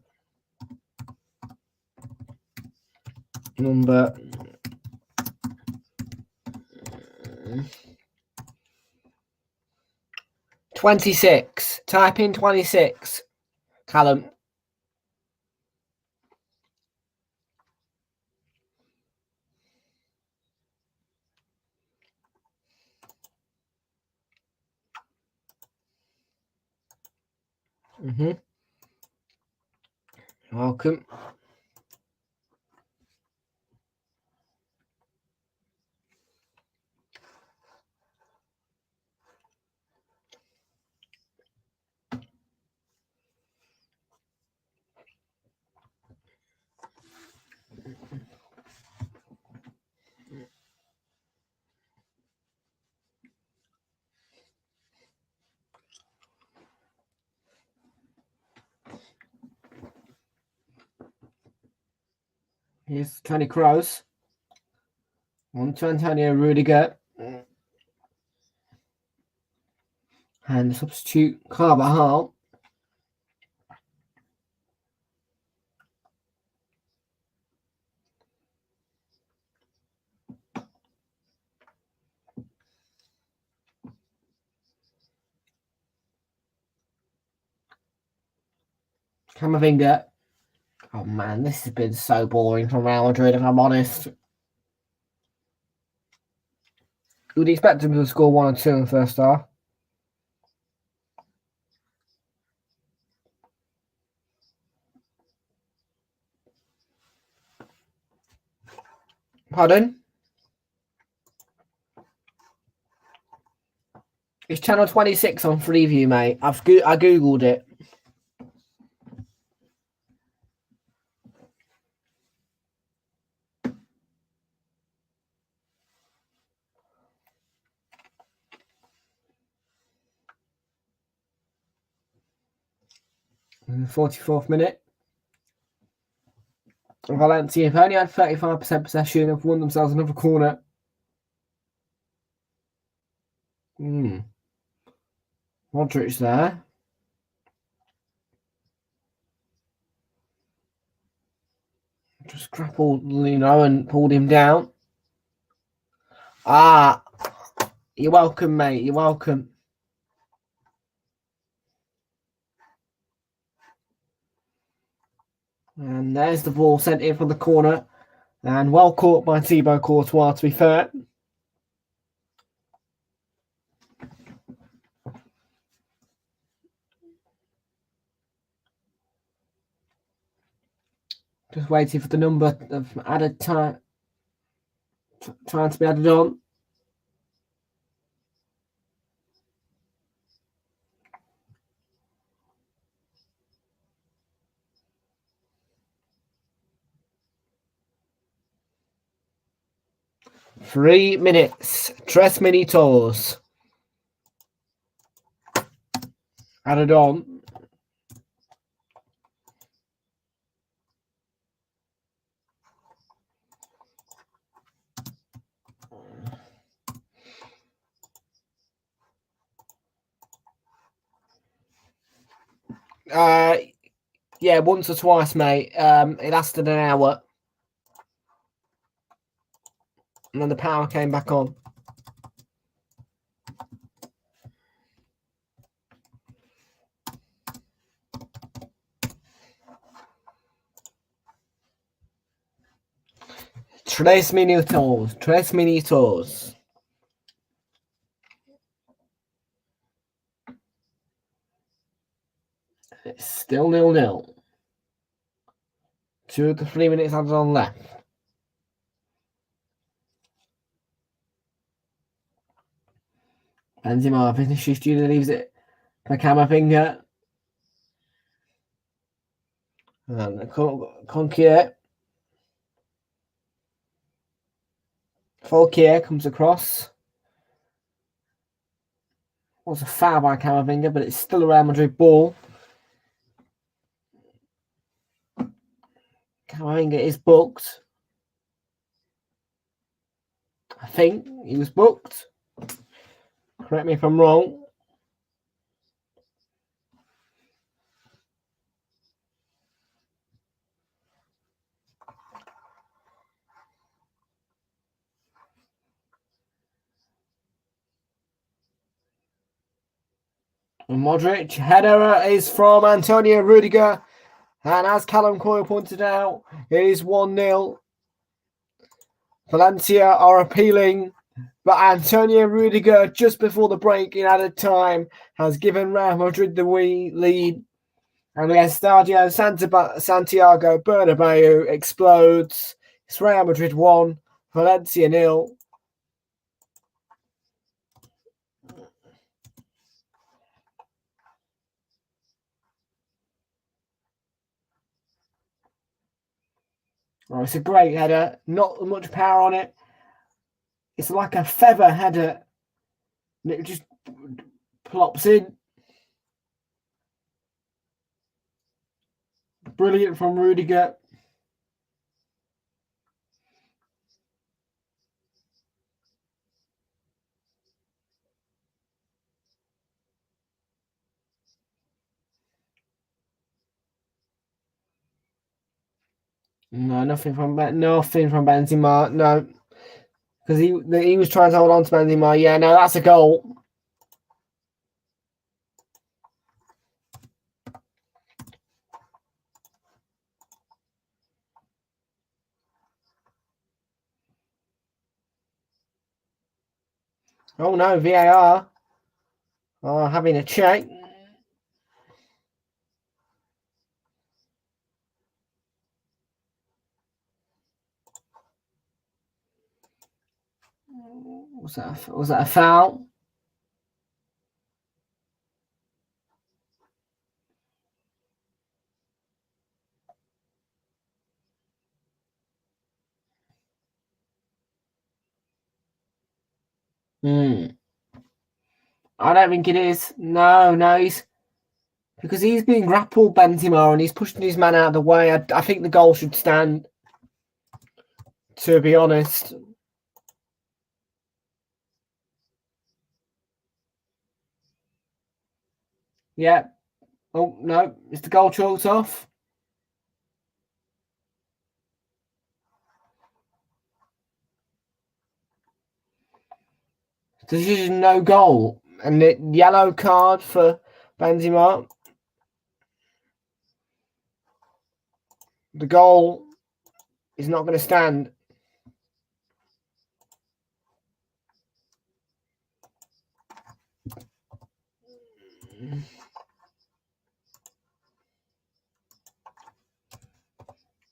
Speaker 2: number 26. Type in 26, Callum. You're welcome. Here's Tony Kroos. On to Antonio Rudiger. And the substitute Carvajal. Camavinga. Oh man, this has been so boring from Real Madrid, if I'm honest. Would expect him to score 1 or 2 in the first half. Pardon? It's channel 26 on Freeview, mate. I googled it. In the 44th minute. Valencia have only had 35% possession, have won themselves another corner. Modric there. Just grappled Lino and pulled him down. Ah, you're welcome, mate. You're welcome. And there's the ball sent in from the corner. And well caught by Thibaut Courtois, to be fair. Just waiting for the number of added time to be added on. Three minutes. 3 minutos. Added on. Yeah, once or twice, mate. It lasted an hour. And then the power came back on. Tres minutos. It's still 0-0. 2 to 3 minutes added on left. Benzema finishes, Judah leaves it for Camavinga. And Conquier. Folkier comes across. Was a foul by Camavinga, but it's still a Real Madrid ball. Camavinga is booked. I think he was booked. Correct me if I'm wrong. And Modric, header is from Antonio Rudiger. And as Callum Coyle pointed out, it is 1-0. Valencia are appealing, but Antonio Rudiger, just before the break in added time, has given Real Madrid the lead. And the Estadio Santiago Bernabeu explodes. It's Real Madrid 1, Valencia 0. Oh, it's a great header. Not much power on it. It's like a feather header. And it just plops in. Brilliant from Rudiger. No, nothing from Benzema. No, because he was trying to hold on to Benzema. Yeah, no, that's a goal. Oh no, VAR. Oh, having a check. Was that a foul? I don't think it is. No, because he's being grappled, Benzema, and he's pushing his man out of the way. I think the goal should stand, to be honest. Yeah. Oh, no. Is the goal chalked off? Decision no goal. And the yellow card for Benzema. The goal is not going to stand.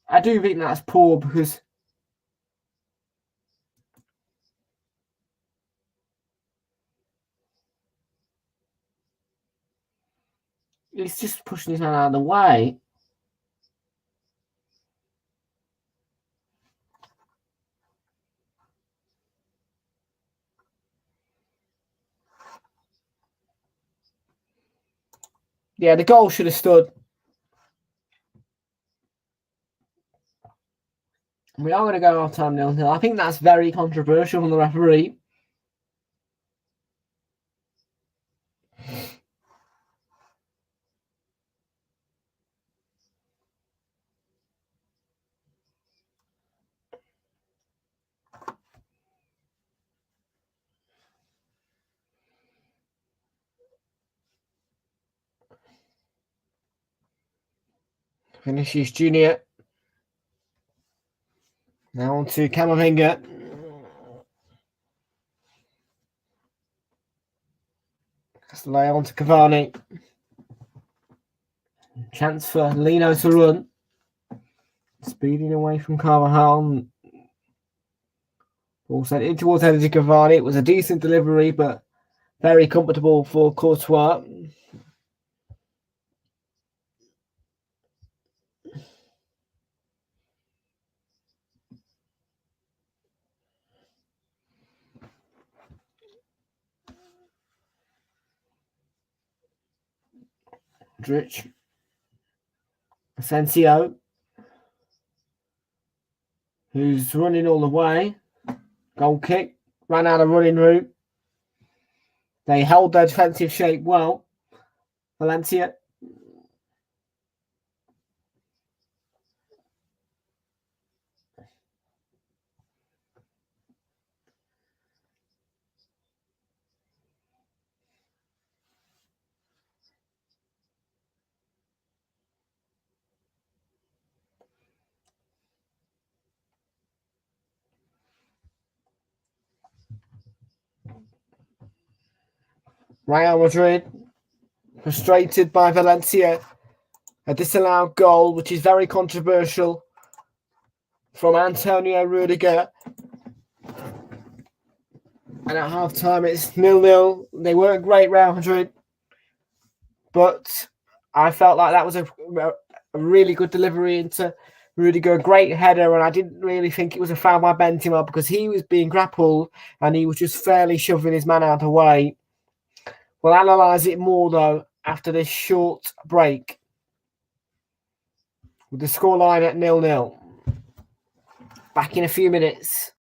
Speaker 2: I do think that's poor because he's just pushing his man out of the way. Yeah, the goal should have stood. We are going to go half time 0-0. I think that's very controversial from the referee. Vinicius Junior. Now on to Camavinga. Lay on to Cavani. Chance for Lino to run. Speeding away from Carvajal. Ball sent in towards Eddy Cavani. It was a decent delivery, but very comfortable for Courtois. Drich. Asensio, who's running all the way. Goal kick. Ran out of running route. They held their defensive shape well. Valencia. Real Madrid, frustrated by Valencia. A disallowed goal, which is very controversial, from Antonio Rudiger. And at half time, it's 0-0. They weren't great, Real Madrid. But I felt like that was a really good delivery into Rudiger. A great header. And I didn't really think it was a foul by Benzema because he was being grappled and he was just fairly shoving his man out of the way. We'll analyse it more, though, after this short break. With the scoreline at 0-0. Back in a few minutes.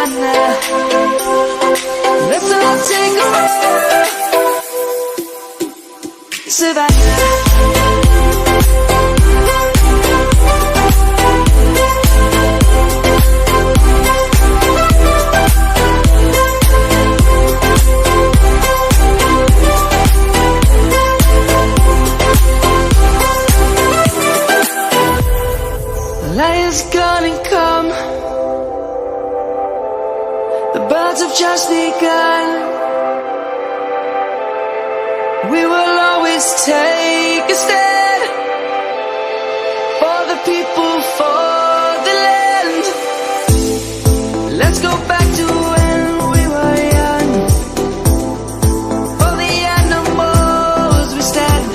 Speaker 1: Savannah. Let's all take a ride. Savannah. Lion's gonna come. The birds have just begun. We will always take a stand for the people, for the land. Let's go back to when we were young. For the animals we stand.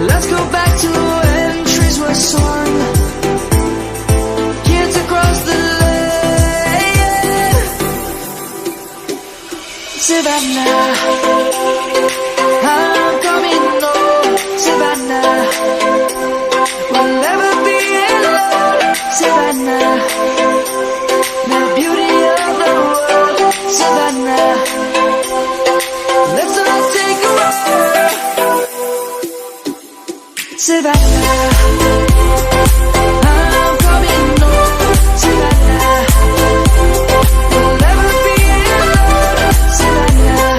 Speaker 1: Let's go back to when trees were swung. Kids across the land. Savannah, I'm coming home. Savannah, we'll never be alone. Savannah, the beauty of the world. Savannah, let's all take a ride. Savannah, I'm coming home. Savannah, we'll never be alone. Savannah,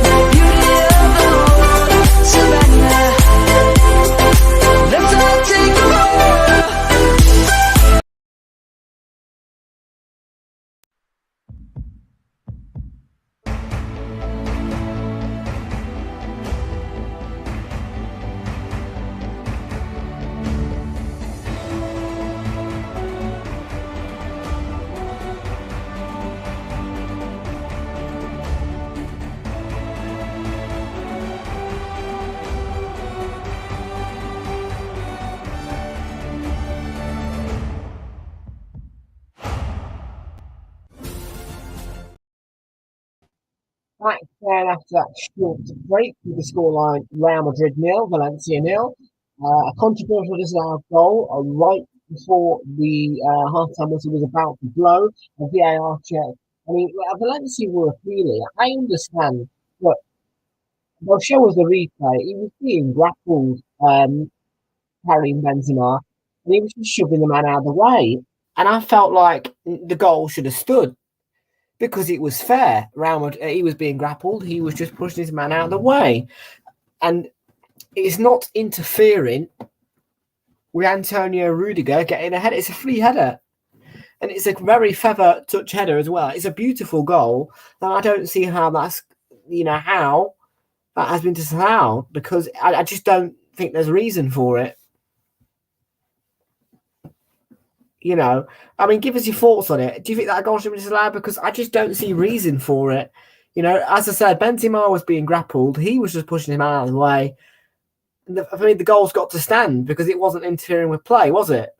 Speaker 1: the beauty of the world. Savannah, let's all take a ride.
Speaker 2: Back then after that short break with the scoreline Real Madrid 0, Valencia 0. A controversial disallowed goal right before the half-time whistle was about to blow. A VAR check. I mean, Valencia were appealing. I understand, but they'll show us the replay. He was being grappled, carrying Benzema, and he was just shoving the man out of the way. And I felt like the goal should have stood, because it was fair. He was being grappled. He was just pushing his man out of the way. And it's not interfering with Antonio Rudiger getting a header. It's a free header. And it's a very feather touch header as well. It's a beautiful goal. And I don't see how that's, how that has been disallowed, because I just don't think there's reason for it. I mean, give us your thoughts on it. Do you think that goal should be disallowed? Because I just don't see reason for it. As I said, Benzema was being grappled. He was just pushing him out of the way. I mean, the goal's got to stand because it wasn't interfering with play, was it?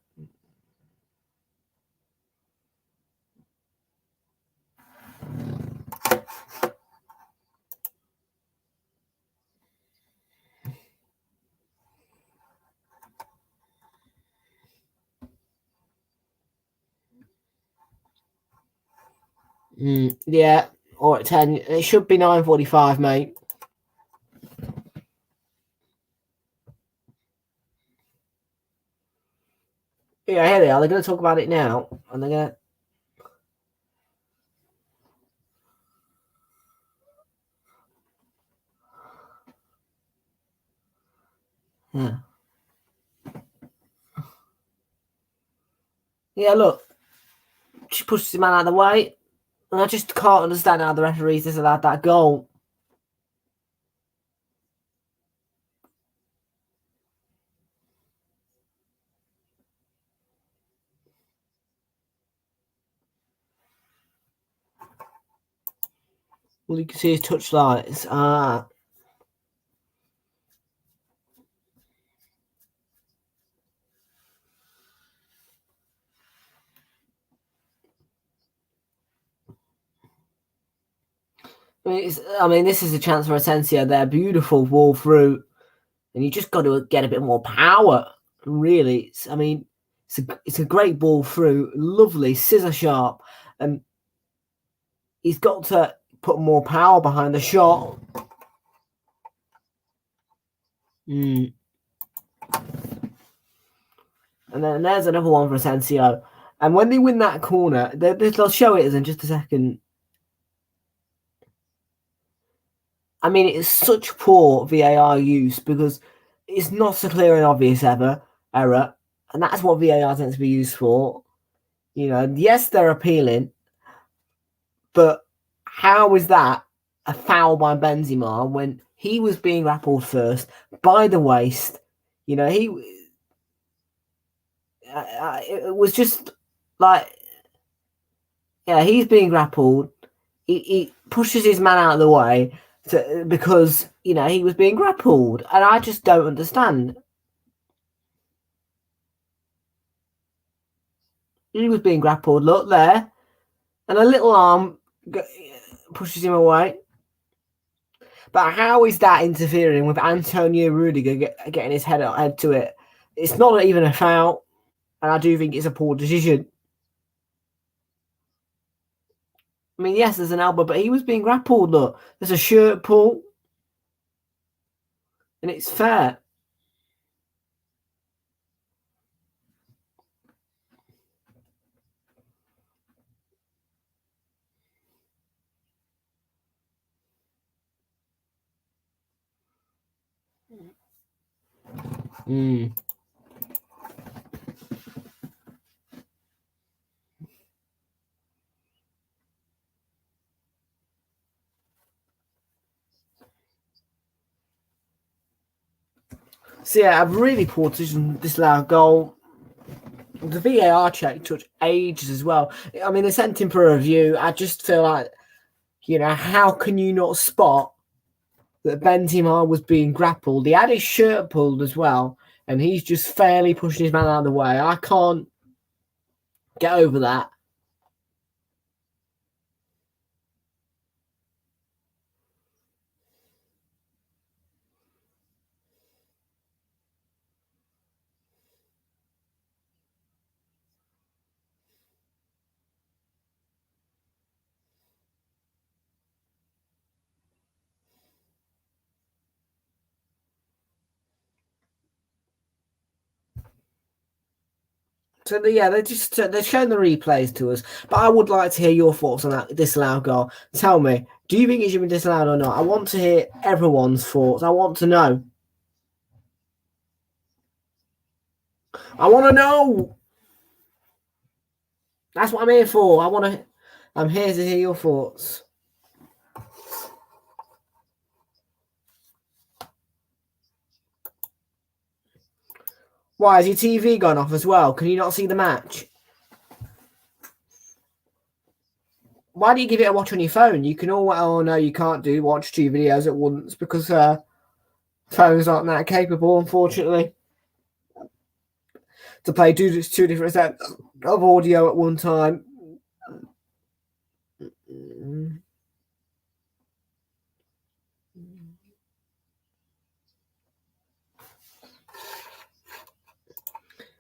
Speaker 2: Yeah, or at 10. It should be 9:45, mate. Yeah, here they are. They're going to talk about it now, and they're going to. Yeah. Yeah, look. She pushes the man out of the way, and I just can't understand how the referees disallowed that goal. Well, you can see his touch lights. I mean, this is a chance for Asensio there. Beautiful ball through. And you just got to get a bit more power, really. I mean, It's a great ball through, lovely, scissor sharp, and he's got to put more power behind the shot. And then there's another one for Asensio. And when they win that corner, they'll show it in just a second. I mean, it's such poor VAR use because it's not so clear and obvious error, and that's what VAR tends to be used for. You know, yes, they're appealing, but how is that a foul by Benzema when he was being grappled first by the waist? You know, it was just like, yeah, he's being grappled. He pushes his man out of the way because, you know, he was being grappled. And I just don't understand. He was being grappled. Look there. And a little arm pushes him away. But how is that interfering with Antonio Rudiger getting his head to it? It's not even a foul. And I do think it's a poor decision. I mean, yes, there's an elbow, but he was being grappled. Look, there's a shirt pull. And it's fair. So yeah, a really poor decision, disallowed goal. The VAR check took ages as well. I mean, they sent him for a review. I just feel like, you know, how can you not spot that Benzema was being grappled? He had his shirt pulled as well, and he's just fairly pushing his man out of the way. I can't get over that. So yeah, they're showing the replays to us, but I would like to hear your thoughts on that disallowed goal. Tell me, do you think it should be disallowed or not? I want to hear everyone's thoughts. I want to know. I want to know. That's what I'm here for. I'm here to hear your thoughts. Why, has your TV gone off as well? Can you not see the match? Why do you give it a watch on your phone? You can all, oh no, you can't watch 2 videos at once because phones aren't that capable, unfortunately, to play two different sets of audio at one time.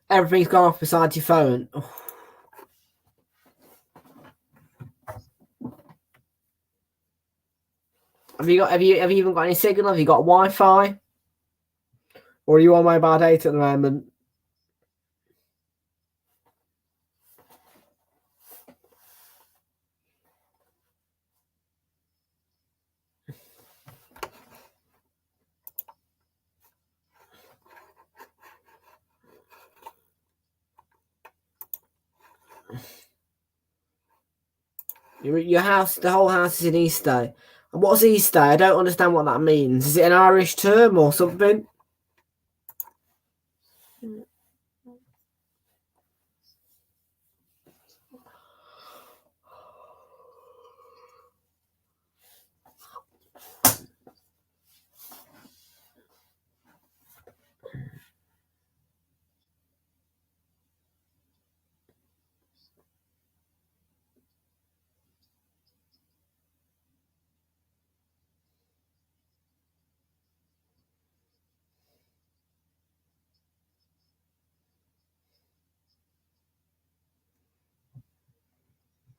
Speaker 2: Everything's gone off besides your phone. Have you even got any signal? Have you got Wi-Fi? Or are you on mobile data at the moment? Your house, the whole house is in Easter. What's Easter? I don't understand what that means. Is it an Irish term or something?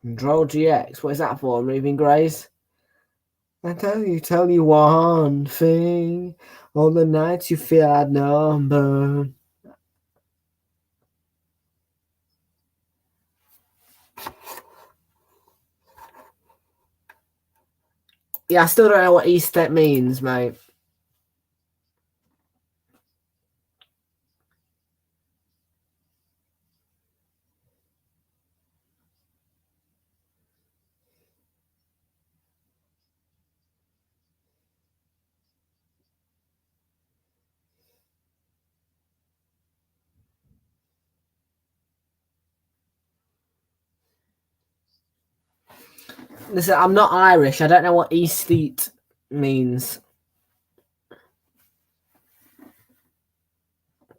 Speaker 2: Control GX. What is that for? Moving Grays? I tell you one thing. All the nights you feel outnumbered. Yeah, I still don't know what E-step means, mate. Listen, I'm not Irish. I don't know what aesthete means.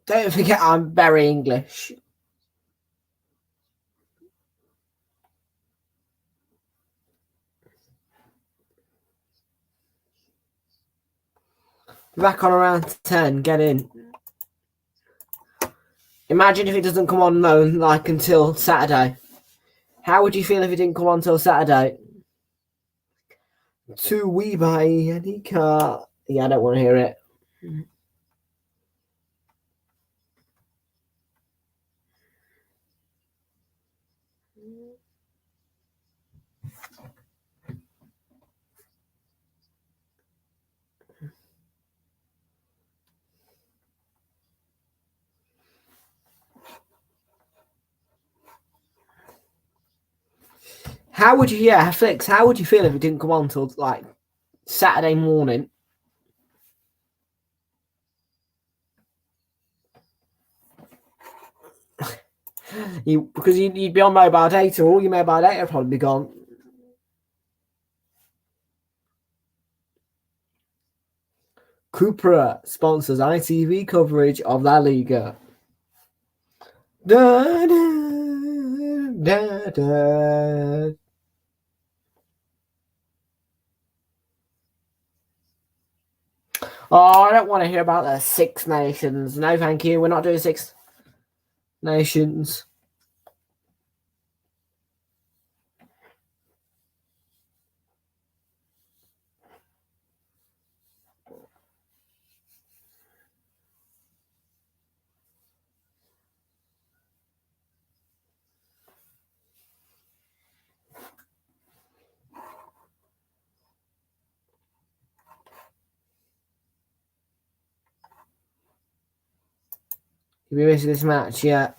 Speaker 2: Don't forget I'm very English. Back on around 10. Get in. Imagine if it doesn't come on though, like until Saturday. How would you feel if it didn't come on until Saturday? To we buy any car? Yeah, I don't want to hear it. How would you, yeah, Flix, how would you feel if it didn't come on until like Saturday morning? Because you'd be on mobile data, all your mobile data would probably be gone. Cupra sponsors ITV coverage of La Liga. Da, da, da, da. Oh, I don't want to hear about the Six Nations. No, thank you. We're not doing Six Nations. You'll be missing this match, yeah.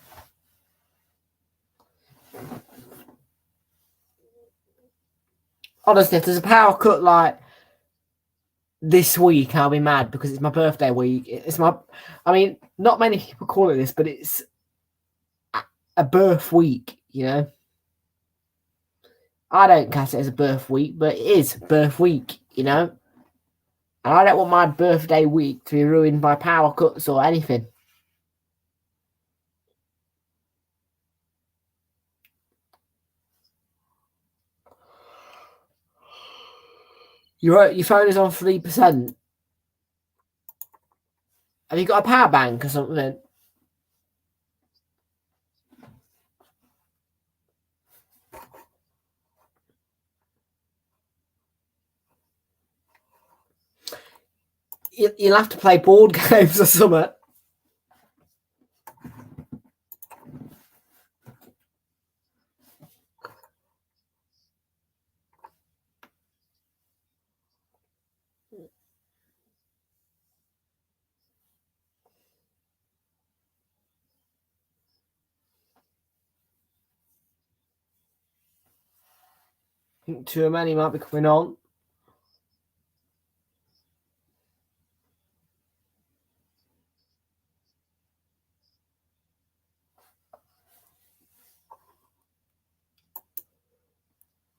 Speaker 2: Honestly, if there's a power cut like this week, I'll be mad because it's my birthday week. It's my, I mean, not many people call it this, but it's a birth week, you know. I don't class it as a birth week, but it is birth week, you know. And I don't want my birthday week to be ruined by power cuts or anything. Your phone is on 3%. Have you got a power bank or something? You'll have to play board games or something. I think too many might be coming on.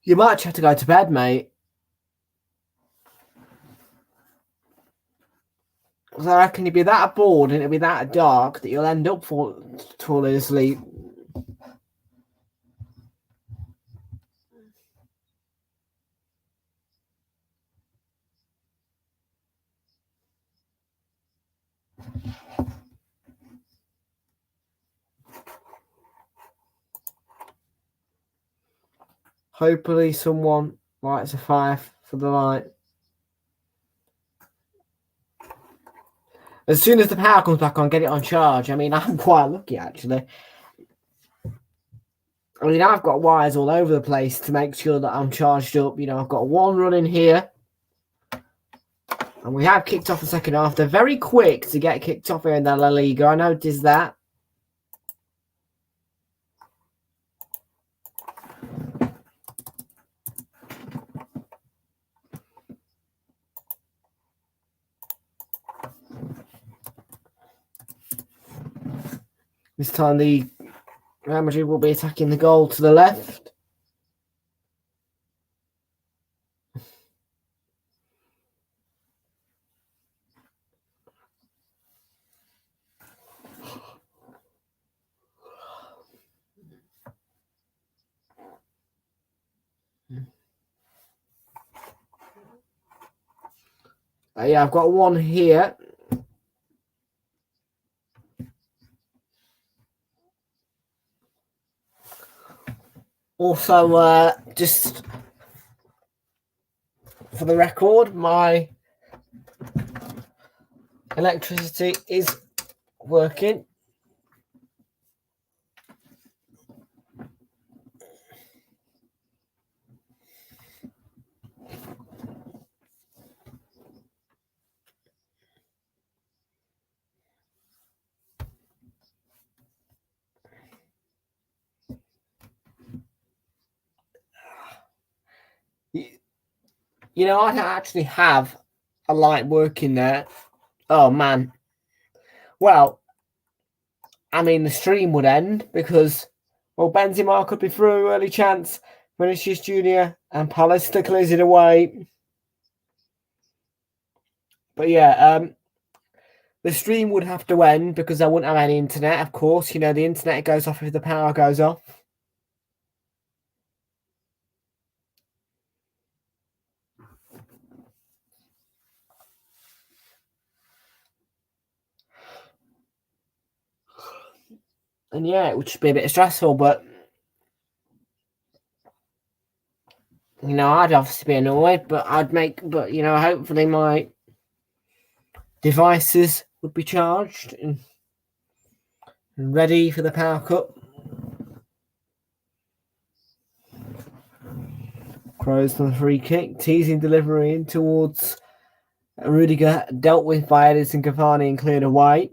Speaker 2: You might have to go to bed, mate. Because I reckon you'll be that bored and it'll be that dark that you'll end up falling asleep. Hopefully someone lights a 5 for the light. As soon as the power comes back on, get it on charge. I mean, I'm quite lucky, actually. I mean, I've got wires all over the place to make sure that I'm charged up. You know, I've got one running here. And we have kicked off the second half. They're very quick to get kicked off here in the La Liga. I noticed that. This time the Real Madrid will be attacking the goal to the left. Yeah, I've got one here. Also, just for the record, my electricity is working. You know, I don't actually have a light working there. Oh, man. Well, I mean, the stream would end because, well, Benzema could be through, early chance. Vinicius Jr. and Pallister clears it away. But yeah, the stream would have to end because I wouldn't have any internet, of course. You know, the internet goes off if the power goes off. And yeah, it would just be a bit stressful, but you know, I'd obviously be annoyed, but you know, hopefully my devices would be charged and ready for the power cut. Kroos on the free kick, teasing delivery in towards Rudiger, dealt with by Edison Cavani and cleared away.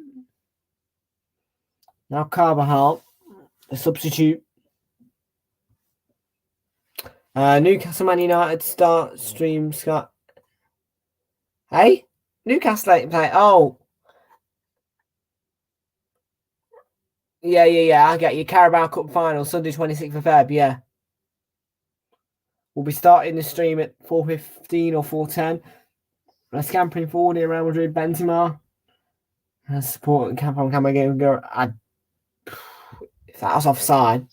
Speaker 2: Now Carvajal, the substitute. Newcastle Man United start stream Scott. Hey? Newcastle late play. Oh. Yeah. I get you. Carabao Cup final, Sunday 26th of Feb. Yeah. We'll be starting the stream at 4:15 or 4:10. Scampering forward here, Real Madrid, Benzema. Supporting camp on camera game. If that was offside.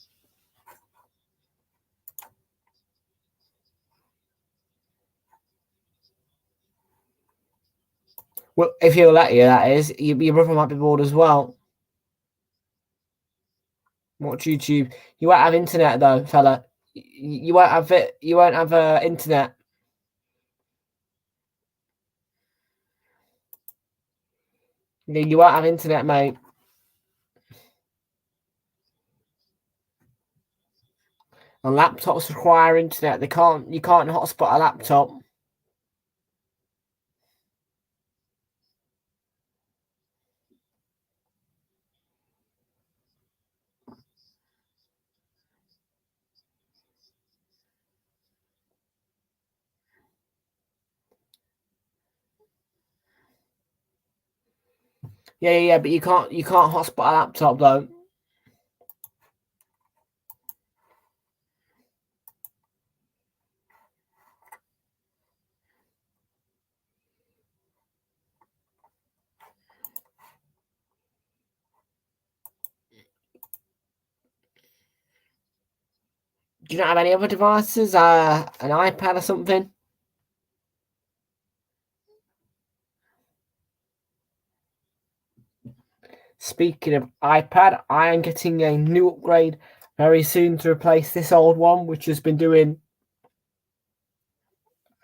Speaker 2: Well, if he'll let you, that is. Your brother might be bored as well. Watch YouTube. You won't have internet though, fella. You won't have it. You won't have internet. You won't have internet, mate. And laptops require internet. You can't hotspot a laptop. Yeah, but you can't hotspot a laptop though. Do you not have any other devices? An iPad or something? Speaking of iPad, I am getting a new upgrade very soon to replace this old one, which has been doing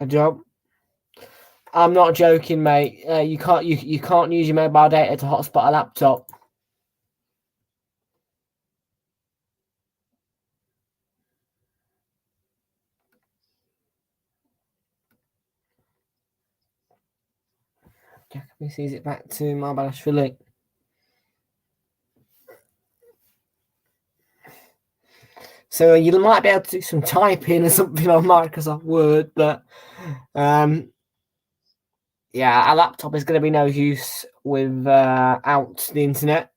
Speaker 2: a job. I'm not joking, mate. You can't use your mobile data to hotspot a laptop. Jacoby sees it back to Marbalashvili. So you might be able to do some typing or something on Microsoft Word, but yeah, a laptop is going to be no use without the internet.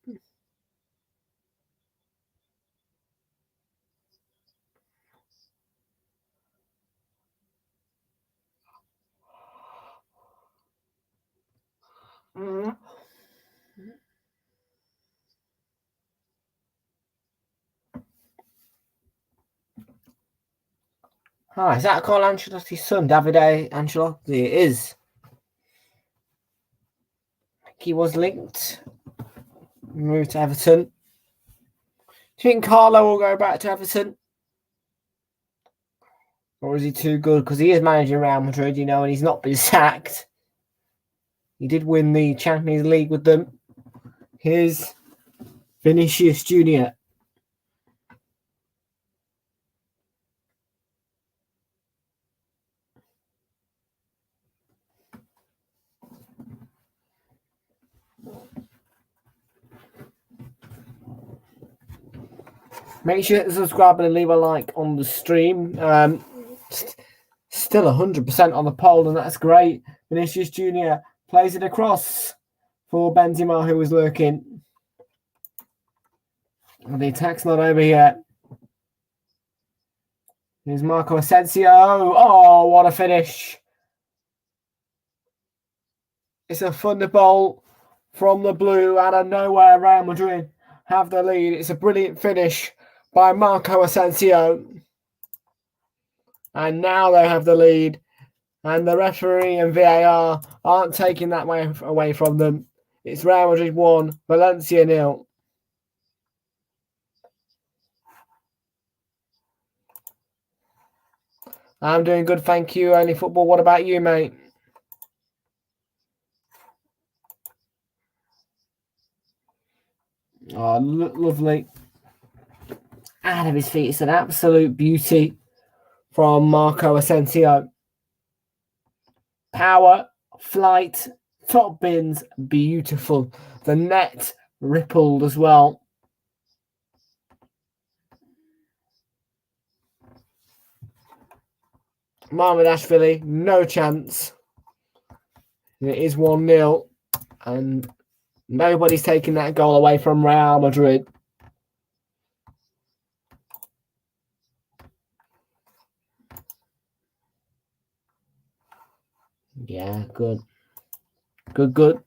Speaker 2: Is that Carlo Ancelotti's son, Davide Ancelotti? It is. He was linked. Moved to Everton. Do you think Carlo will go back to Everton? Or is he too good? Because he is managing Real Madrid, and he's not been sacked. He did win the Champions League with them. Here's Vinicius Jr. Make sure to subscribe and leave a like on the stream. Still 100% on the poll, and that's great. Vinicius Jr. plays it across for Benzema, who was lurking. The attack's not over yet. Here's Marco Asensio. Oh, what a finish. It's a thunderbolt from the blue out of nowhere. Real Madrid have the lead. It's a brilliant finish by Marco Asensio. And now they have the lead. And the referee and VAR aren't taking that away from them. It's Real Madrid 1, Valencia 0. I'm doing good, thank you. Only football. What about you, mate? Oh, lovely. Out of his feet. It's an absolute beauty from Marco Asensio. Power, flight, top bins, beautiful. The net rippled as well. Marbalashvili, no chance. It is 1-0. And nobody's taking that goal away from Real Madrid. Yeah, good. Good.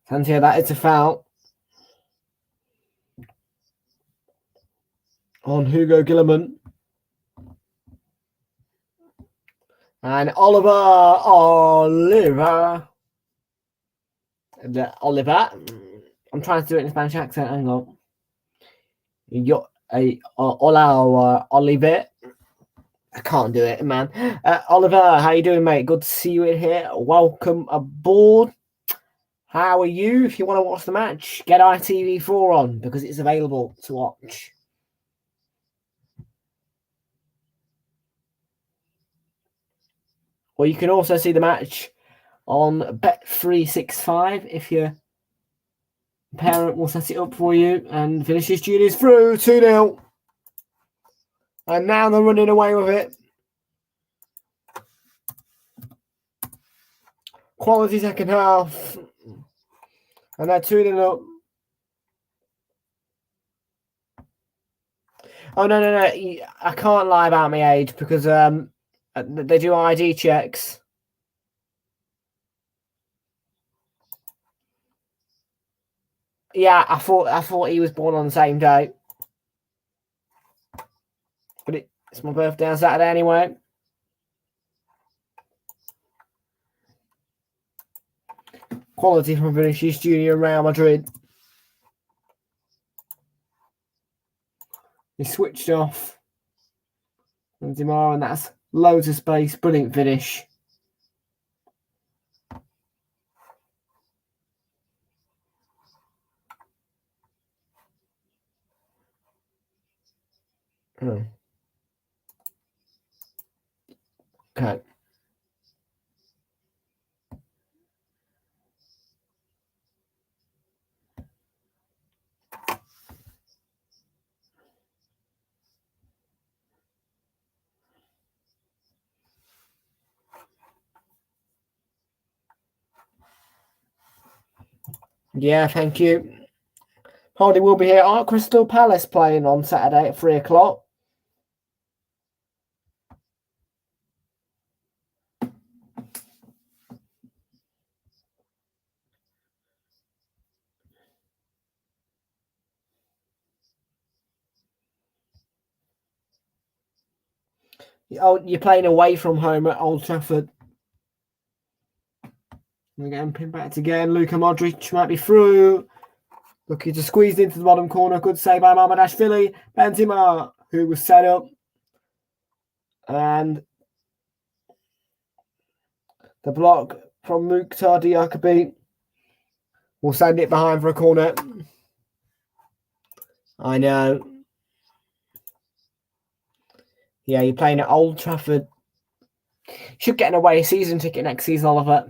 Speaker 2: Santiago, that is a foul on Hugo Gilliman. And Oliver. I'm trying to do it in a Spanish accent. Hang on. Oliver. I can't do it, man. Oliver, how you doing, mate? Good to see you in here. Welcome aboard. How are you? If you want to watch the match, get ITV4 on because it's available to watch. Or you can also see the match on Bet365 if your parent will set it up for you. And Vinicius Jr. through 2-0. And now they're running away with it. Quality second half. And they're 2-0 up. Oh, no. I can't lie about my age because they do ID checks. Yeah, I thought he was born on the same day. But it's my birthday on Saturday anyway. Quality from Vinicius Jr. Real Madrid. He switched off. Benzema, and that's loads of space. Brilliant finish. Oh. Okay. Yeah, thank you. Hardy will be here. Crystal Palace playing on Saturday at 3 o'clock. Oh, you're playing away from home at Old Trafford. We're getting pinned back again. Luka Modric might be through. Looking to squeeze into the bottom corner. Good save by Mamardashvili. Benzema, who was set up. And the block from Mukhtar Diakabi will send it behind for a corner. I know. Yeah, you're playing at Old Trafford. Should get an away season ticket next season, Oliver.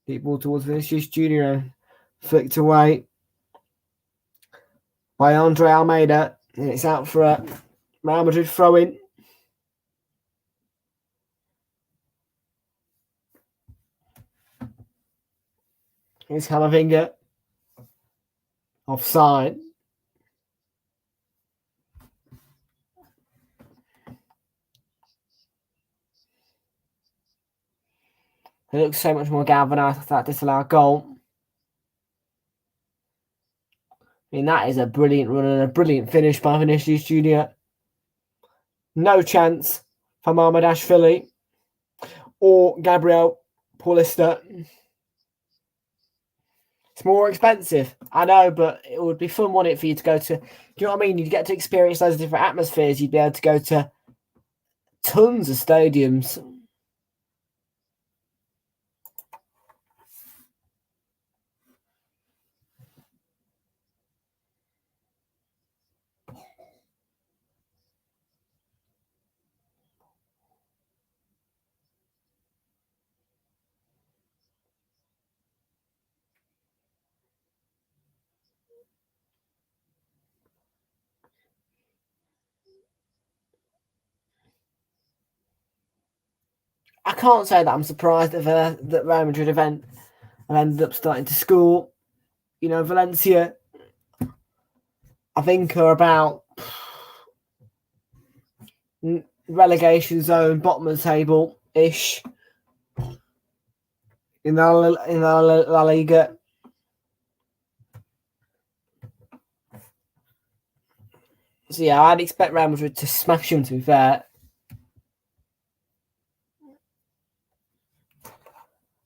Speaker 2: Deep ball towards Vinicius Junior. Flicked away by Andre Almeida. And it's out for a Real Madrid throw-in. Here's Camavinga. Offside. It looks so much more galvanised after that disallowed goal. I mean, that is a brilliant run and a brilliant finish by Vinicius Junior. No chance for Mamardashvili or Gabriel Paulista. It's more expensive, I know, but it would be fun, wouldn't it, for you to go to... Do you know what I mean? You'd get to experience those different atmospheres. You'd be able to go to tons of stadiums. I can't say that I'm surprised that Real Madrid event have ended up starting to score. You know, Valencia, I think, are about relegation zone, bottom of the table-ish in the La Liga. So, yeah, I'd expect Real Madrid to smash them, to be fair.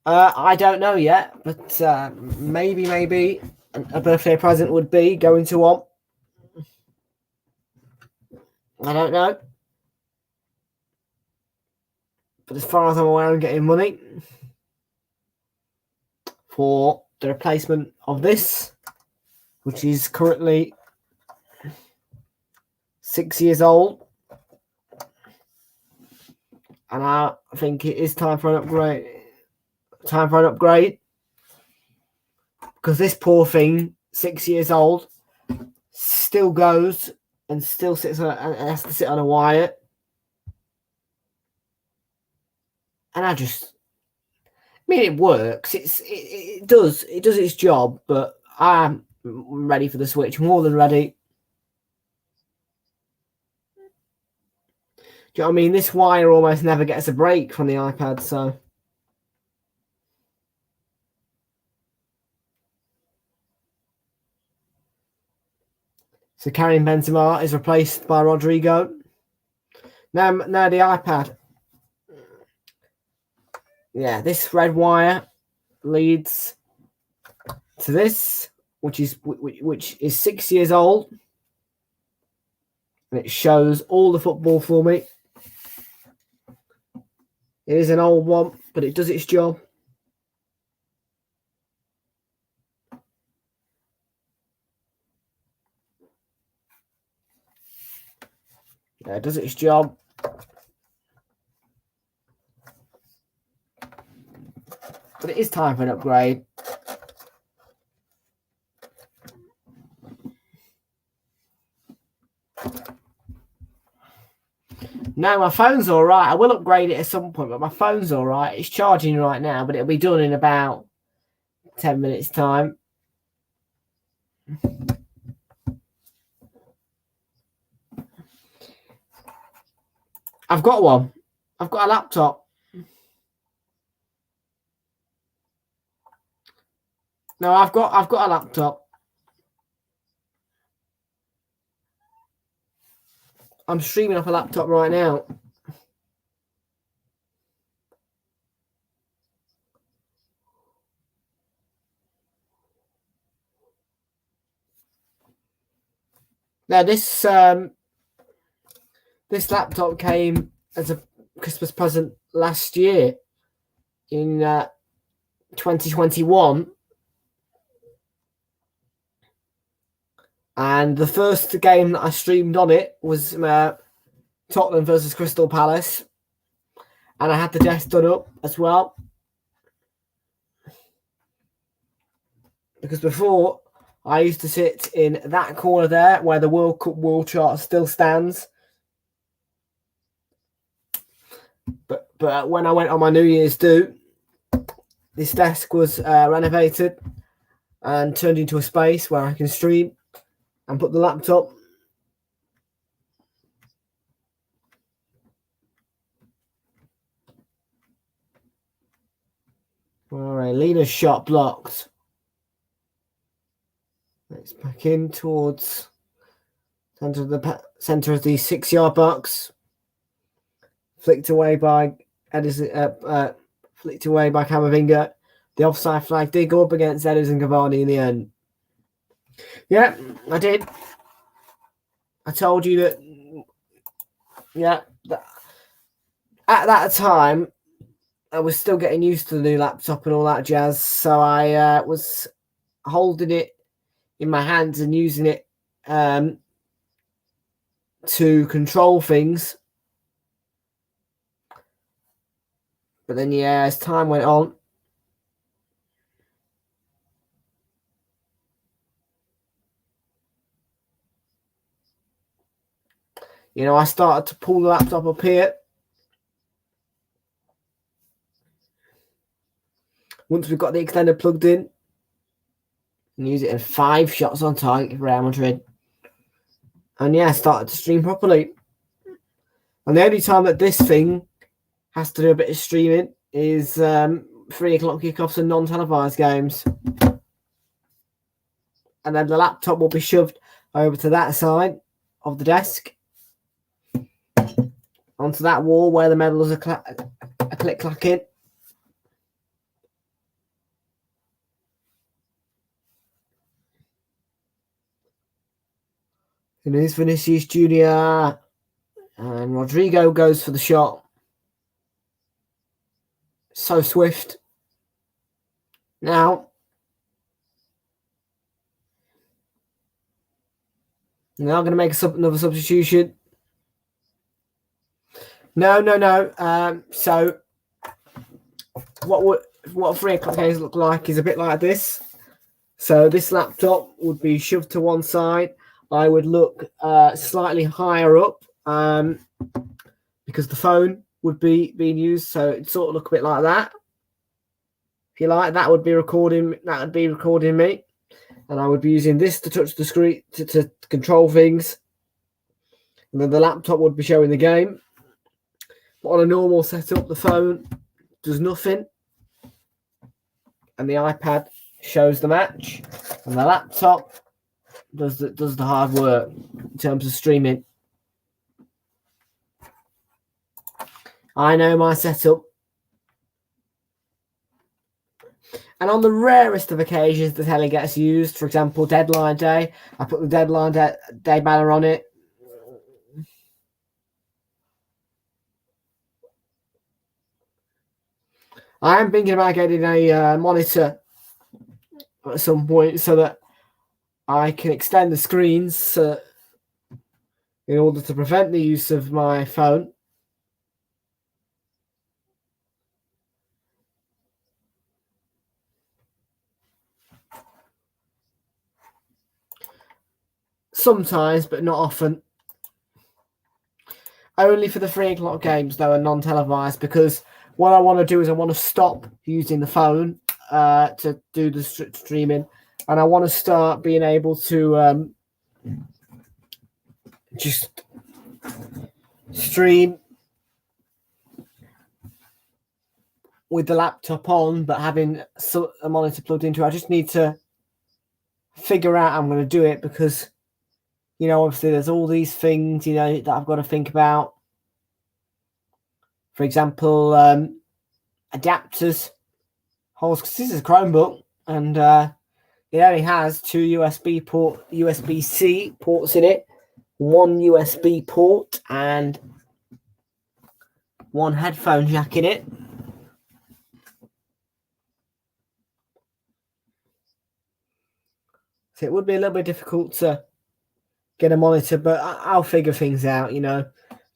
Speaker 2: I don't know yet, but maybe a birthday present would be going to one. I don't know. But as far as I'm aware, I'm getting money for the replacement of this, which is currently 6 years old. And I think it is time for an upgrade. Because this poor thing, 6 years old, still goes and still sits on and has to sit on a wire. And I mean, it works. It does its job, but I'm ready for the Switch, more than ready. Do you know what I mean? This wire almost never gets a break from the iPad, so... So Karim Benzema is replaced by Rodrigo. Now the iPad. Yeah, this red wire leads to this, which is 6 years old, and it shows all the football for me. It is an old one, but it does its job. Yeah, it does its job. But it is time for an upgrade. No, my phone's all right. I will upgrade it at some point, but my phone's all right. It's charging right now, but it'll be done in about 10 minutes' time. I've got one. I've got a laptop. No, I've got a laptop. I'm streaming off a laptop right now. Now this laptop came as a Christmas present last year in 2021, and the first game that I streamed on it was Tottenham versus Crystal Palace, and I had the desk done up as well, because before I used to sit in that corner there where the World Cup world chart still stands. But when I went on my New Year's do, this desk was renovated and turned into a space where I can stream and put the laptop. All right, Lena's shot blocked. It's back in towards center of the 6-yard box. Flicked away by Edison. Flicked away by Camavinga. The offside flag did go up against Edison Cavani in the end. Yeah, I did. I told you that. Yeah, at that time, I was still getting used to the new laptop and all that jazz. So I was holding it in my hands and using it to control things. But then, yeah, as time went on, I started to pull the laptop up here. Once we've got the extender plugged in, and use it in 5 shots on target for Real Madrid. And yeah, started to stream properly. And the only time that this thing has to do a bit of streaming is 3 o'clock kickoffs and non-televised games. And then the laptop will be shoved over to that side of the desk, onto that wall where the medals are click-clacking. And here's Vinicius Jr. And Rodrigo goes for the shot. So swift. Now going to make another substitution. No. So what 3 o'clock games look like is a bit like this. So this laptop would be shoved to one side. I would look slightly higher up because the phone would be being used. So it'd sort of look a bit like that. If you like, that would be recording me. And I would be using this to touch the screen to control things. And then the laptop would be showing the game. But on a normal setup, the phone does nothing. And the iPad shows the match. And the laptop does the hard work in terms of streaming. I know my setup. And on the rarest of occasions the telly gets used, for example, deadline day, I put the deadline day banner on it. I am thinking about getting a monitor at some point so that I can extend the screens in order to prevent the use of my phone. Sometimes, but not often. Only for the 3 o'clock games, though, are non-televised, because what I want to do is I want to stop using the phone to do the streaming, and I want to start being able to just stream with the laptop on, but having a monitor plugged into it. I just need to figure out how I'm going to do it, because, you know, obviously there's all these things, you know, that I've got to think about. For example, adapters, holes, because this is a Chromebook, and it only has 2 USB-C ports in it, 1 USB port, and 1 headphone jack in it. So it would be a little bit difficult to get a monitor, but I'll figure things out. You know,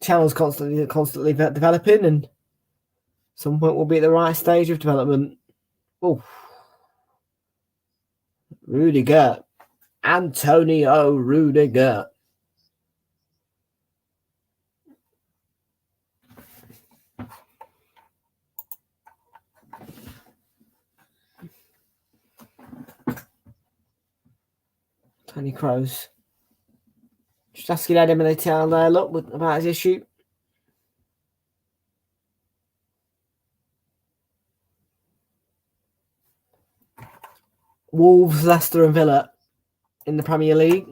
Speaker 2: channel's constantly developing, and at some point we'll be at the right stage of development. Oh, Rudiger, Antonio Rudiger. Tony Kroos. Just asking Adam and the town there, look, about his issue. Wolves, Leicester and Villa in the Premier League.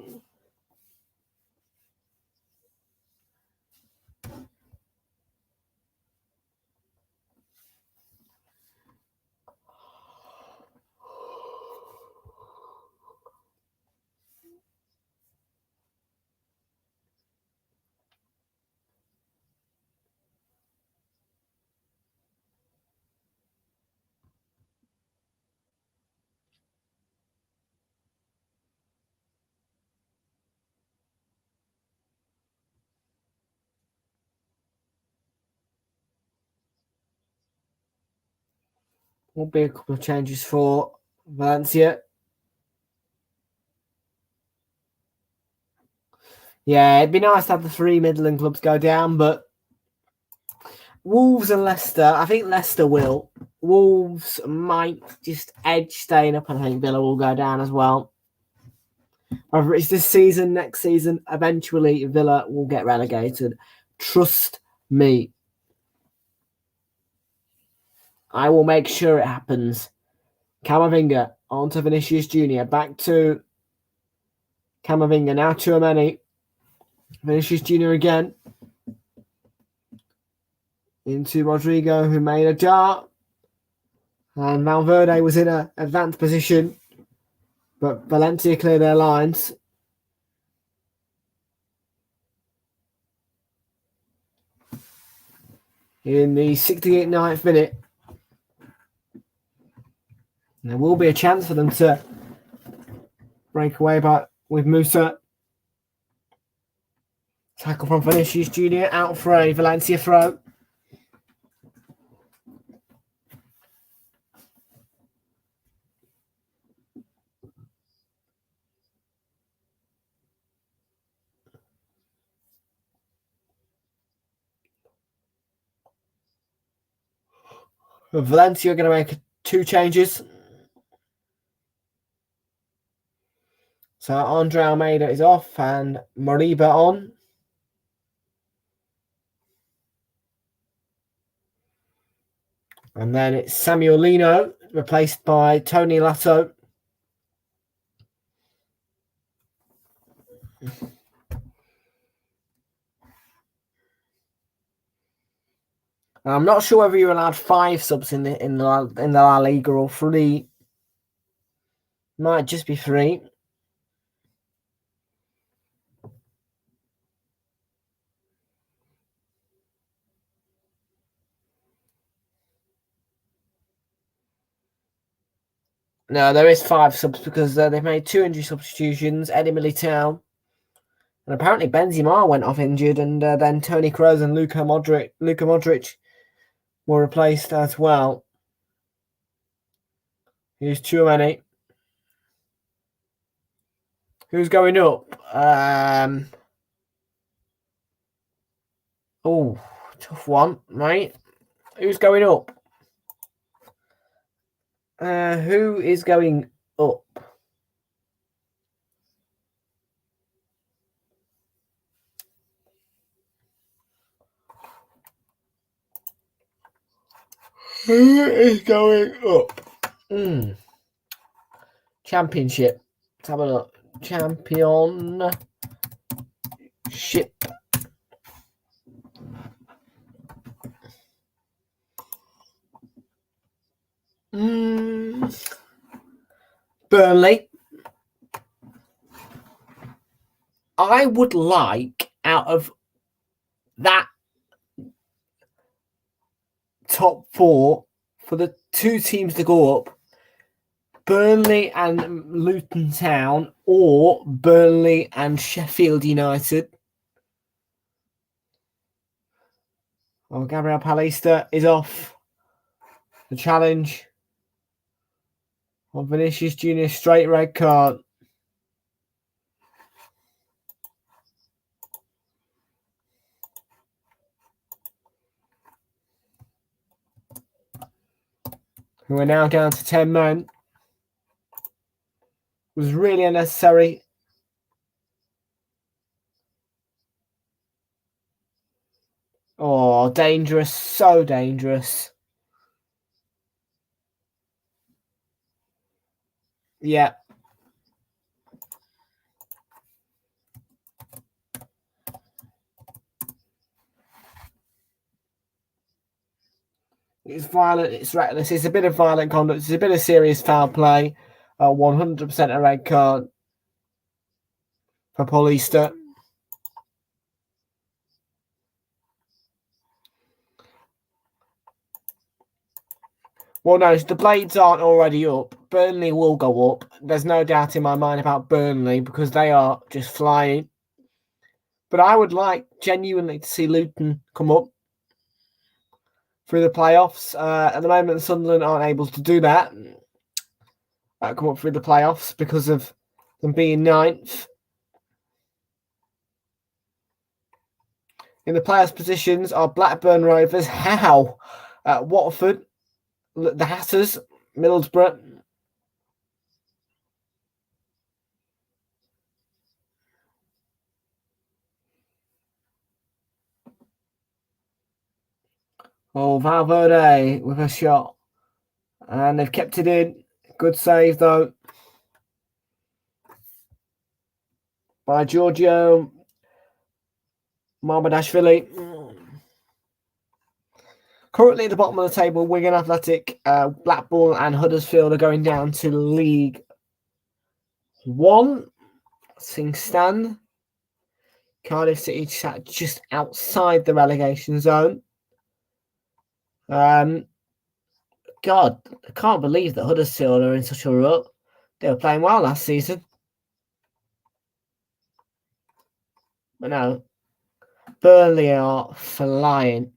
Speaker 2: Will be a couple of changes for Valencia. Yeah, it'd be nice to have the 3 Midland clubs go down, but Wolves and Leicester, I think Leicester will. Wolves might just edge staying up, and I think Villa will go down as well. Whether it's this season, next season, eventually Villa will get relegated. Trust me. I will make sure it happens. Camavinga on to Vinicius Jr. Back to Camavinga. Now Tchouaméni. Vinicius Jr. again. Into Rodrigo, who made a dart. And Valverde was in an advanced position. But Valencia cleared their lines. In the 69th minute. And there will be a chance for them to break away with Musa. Tackle from Vinicius Jr. out for a Valencia throw. Valencia are going to make 2 changes. So Andre Almeida is off and Moriba on. And then it's Samuel Lino replaced by Tony Lasso. I'm not sure whether you're allowed 5 subs in the La Liga or 3. Might just be free. No, there is 5 subs because they've made 2 injury substitutions. Eddie Militao. And apparently Benzema went off injured, and then Toni Kroos and Luka Modric were replaced as well. Here's Tchouaméni. Who's going up? Oh, tough one, mate. Who's going up? Who is going up? Who is going up? Championship. Let's have a look. Championship. Burnley. I would like, out of that top 4, for the 2 teams to go up, Burnley and Luton Town, or Burnley and Sheffield United. Oh, Gabriel Pallister is off the challenge on Vinicius Junior, straight red card. Who are now down to 10 men. It was really unnecessary. Oh, dangerous. So dangerous. Yeah. It's violent. It's reckless. It's a bit of violent conduct. It's a bit of serious foul play. 100% a red card for Paul Easter. Well, no, the blades aren't already up. Burnley will go up. There's no doubt in my mind about Burnley because they are just flying. But I would like genuinely to see Luton come up through the playoffs. At the moment, Sunderland aren't able to do that. Come up through the playoffs because of them being 9th. In the players' positions are Blackburn Rovers, Howe, Watford, the Hatters, Middlesbrough. Oh, Valverde with a shot. And they've kept it in. Good save, though, by Giorgio Mamardashvili. Currently at the bottom of the table, Wigan Athletic, Blackpool and Huddersfield are going down to League 1. Things stand. Cardiff City sat just outside the relegation zone. God, I can't believe that Huddersfield are in such a rut. They were playing well last season. But no, Burnley are flying.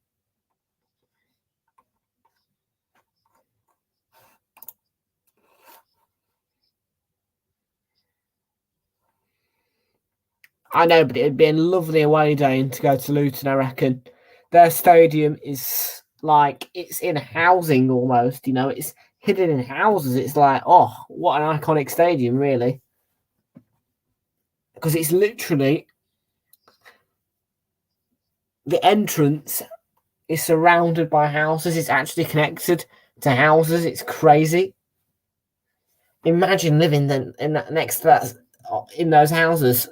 Speaker 2: I know, but it'd be a lovely away day to go to Luton, I reckon. Their stadium is like, it's in housing almost, you know, it's hidden in houses. It's like, oh, what an iconic stadium, really. Because it's literally, the entrance is surrounded by houses. It's actually connected to houses. It's crazy. Imagine living next to that, in those houses.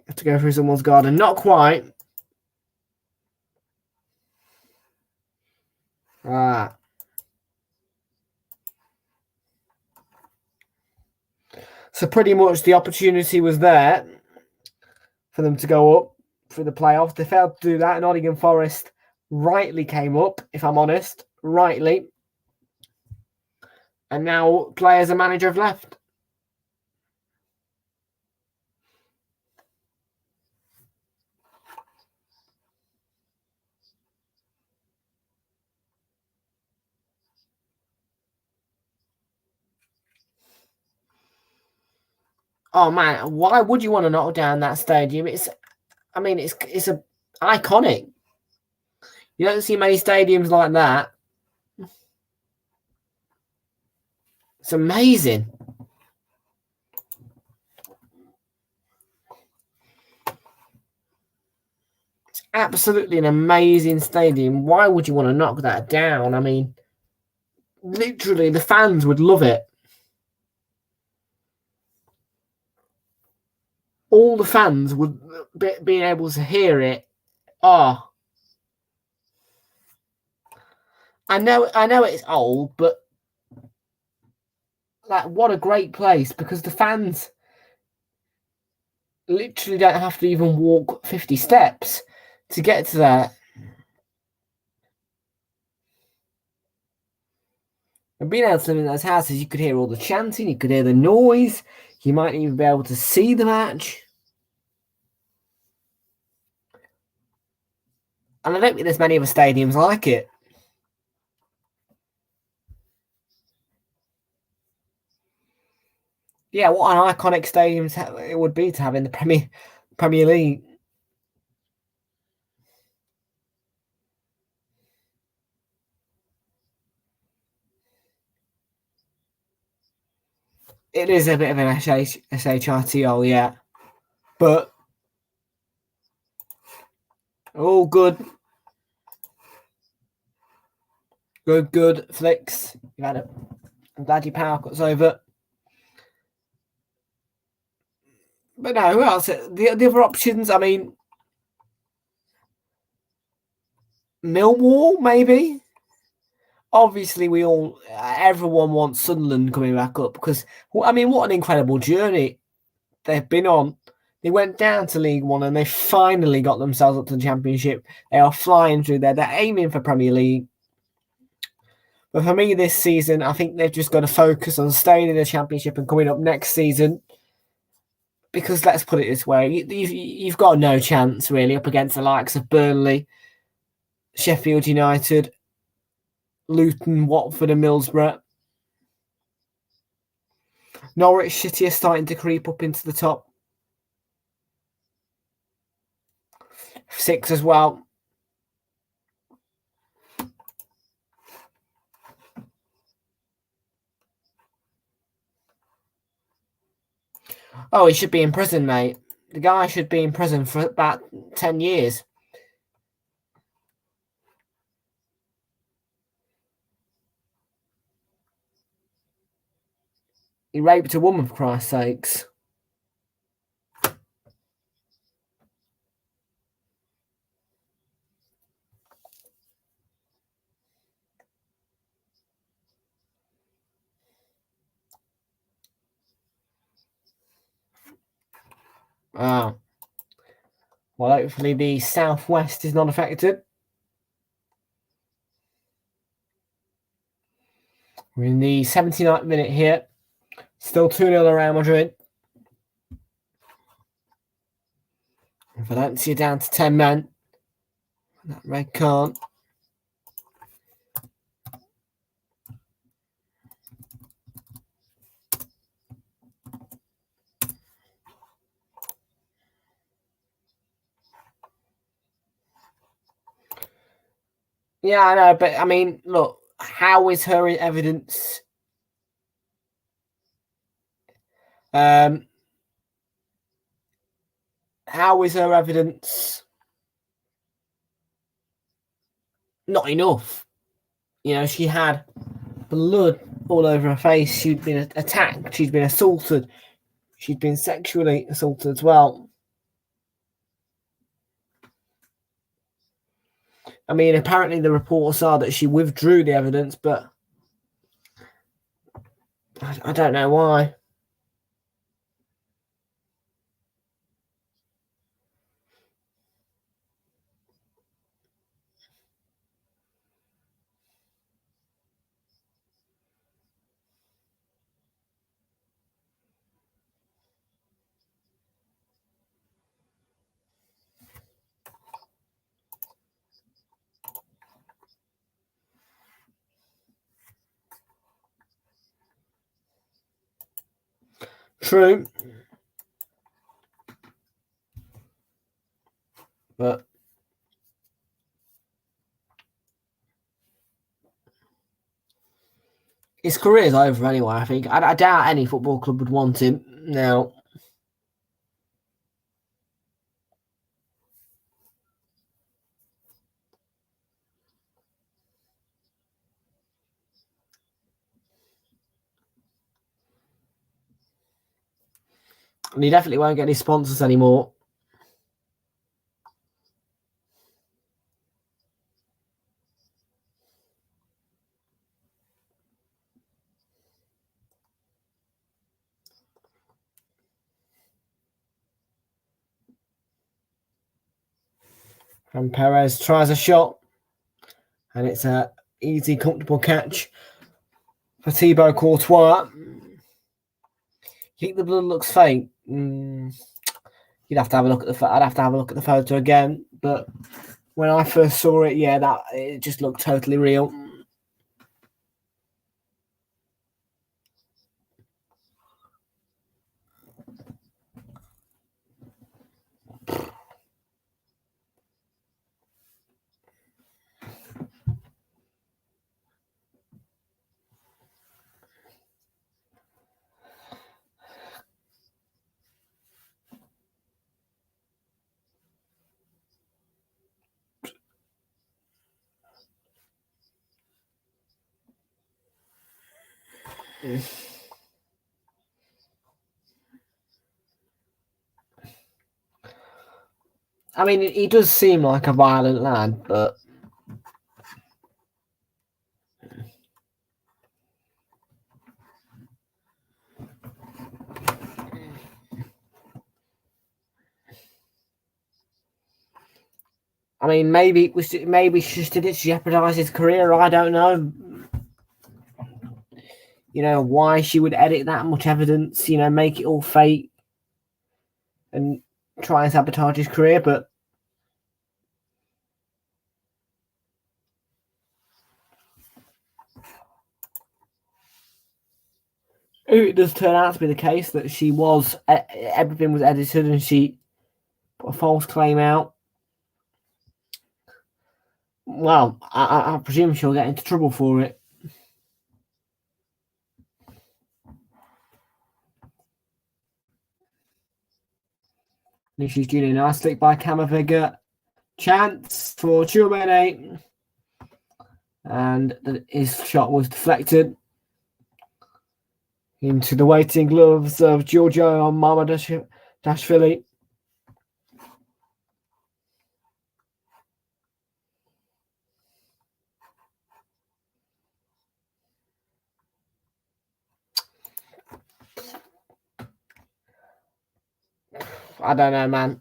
Speaker 2: Have to go through someone's garden. Not quite. So pretty much the opportunity was there for them to go up through the playoffs. They failed to do that. Nottingham Forest rightly came up, if I'm honest, rightly. And now players and manager have left. Oh man, why would you want to knock down that stadium? It's a iconic. You don't see many stadiums like that. It's amazing. It's absolutely an amazing stadium. Why would you want to knock that down? I mean, literally, the fans would love it. All the fans would be able to hear it. Oh, I know it's old, but like, what a great place, because the fans literally don't have to even walk 50 steps to get to there. And being able to live in those houses, you could hear all the chanting, you could hear the noise, you might even be able to see the match. And I don't think there's many other stadiums like it. Yeah, what an iconic stadium it would be to have in the Premier League. It is a bit of an SHRTO, yeah. But all good. Good. Flicks. I'm glad your power cut's over. But no, who else? The other options, I mean, Millwall, maybe? Obviously, everyone wants Sunderland coming back up, because, I mean, what an incredible journey they've been on. They went down to League One and they finally got themselves up to the Championship. They are flying through there. They're aiming for Premier League. But for me this season, I think they've just got to focus on staying in the Championship and coming up next season. Because let's put it this way, you've got no chance really up against the likes of Burnley, Sheffield United, Luton, Watford and Middlesbrough. Norwich City are starting to creep up into the top 6 as well. Oh, he should be in prison, mate. The guy should be in prison for about 10 years. He raped a woman, for Christ's sakes. Wow. Well, hopefully the southwest is not affected. We're in the 79th minute here. Still 2-0 Real Madrid. Valencia down to 10 men. That red card. Yeah, I know, but I mean, look, how is her evidence? How is her evidence not enough? You know, she had blood all over her face. She'd been attacked. She'd been assaulted. She'd been sexually assaulted as well. I mean, apparently the reports are that she withdrew the evidence, but I don't know why. True. But his career's over anyway, I think. I doubt any football club would want him now. And he definitely won't get any sponsors anymore. And Perez tries a shot. And it's a easy, comfortable catch for Thibaut Courtois. You think the blood looks fake? You'd have to have a look at I'd have to have a look at the photo again. But when I first saw it, yeah, it just looked totally real. I mean, he does seem like a violent lad, but I mean, maybe she just did it to jeopardize his career. I don't know. You know, why she would edit that much evidence, you know, make it all fake and try and sabotage his career, but if it does turn out to be the case that everything was edited and she put a false claim out, well, I presume she'll get into trouble for it. Vinicius Junior, nice flick by Camavinga. Chance for Tchouaméni. And his shot was deflected into the waiting gloves of Giorgio Mamardashvili. I don't know, man.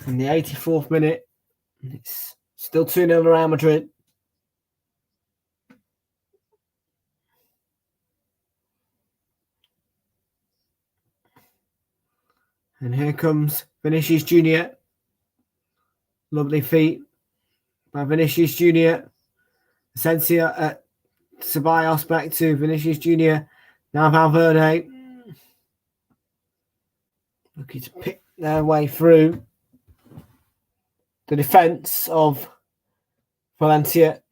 Speaker 2: In the 84th minute, it's still 2-0 Real Madrid. And here comes Vinicius Junior. Lovely feet by Vinicius Junior. Asensio at Ceballos back to Vinicius Junior. Now Valverde. Looking to pick their way through the defence of Valencia.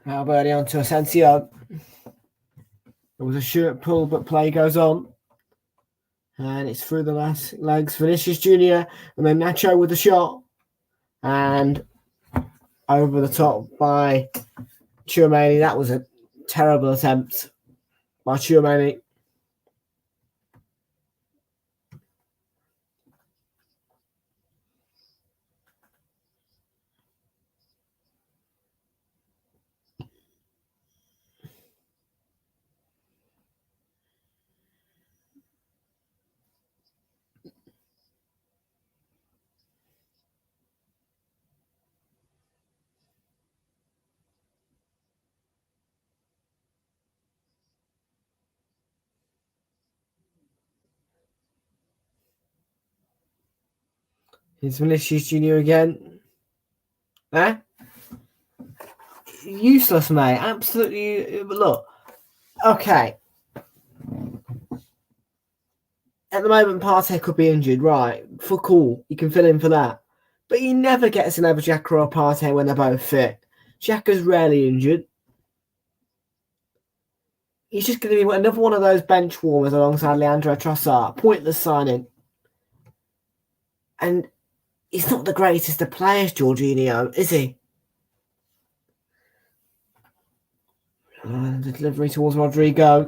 Speaker 2: Valverde onto Asensio. There was a short pull, but play goes on. And it's through the last legs. Vinicius Junior and then Nacho with the shot. And over the top by Tchouaméni, that was a terrible attempt by Tchouaméni. Here's Vinicius Junior again. Eh? Useless, mate. Absolutely. Look. Okay. At the moment, Partey could be injured, right? For cool. You can fill in for that. But he never gets an over Xhaka or Partey when they're both fit. Xhaka's rarely injured. He's just going to be another one of those bench warmers alongside Leandro Trossard. Pointless signing. And he's not the greatest of players, Jorginho, is he? The delivery towards Rodrigo.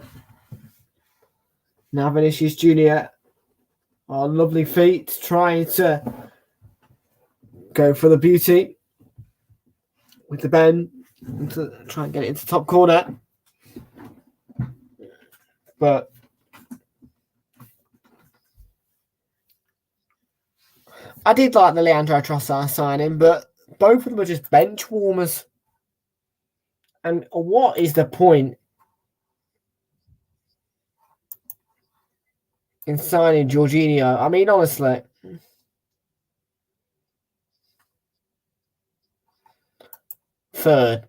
Speaker 2: Now Vinicius Junior. Oh, lovely feet. Trying to go for the beauty with the bend. To try and get it into the top corner. But I did like the Leandro Trossard signing, but both of them are just bench warmers. And what is the point in signing Jorginho? I mean, honestly. Third.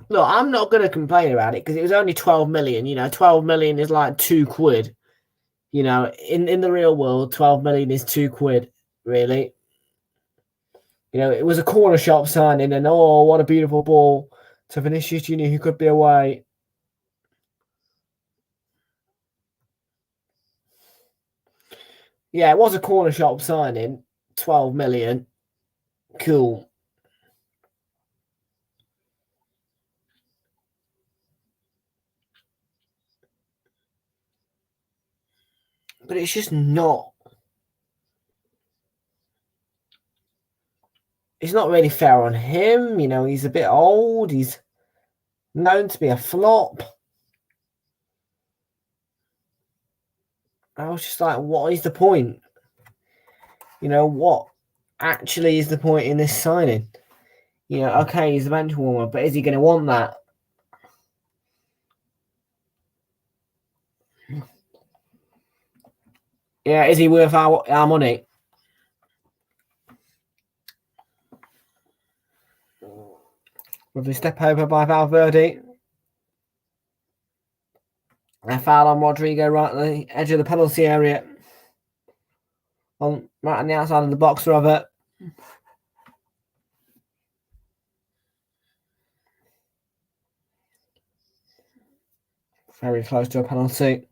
Speaker 2: Look, I'm not going to complain about it because it was only 12 million. 12 million is like £2. In the real world, 12 million is £2, really. It was a corner shop signing, and oh, what a beautiful ball to Vinicius Junior, who could be away. Yeah, it was a corner shop signing, 12 million. Cool. But it's just not. It's not really fair on him. He's a bit old. He's known to be a flop. I was just like, what is the point? What actually is the point in this signing? Okay, he's a bench warmer, but is he going to want that? Yeah, is he worth our money? With a step over by Valverde. A foul on Rodrigo right at the edge of the penalty area. Right on the outside of the box, Robert. Very close to a penalty.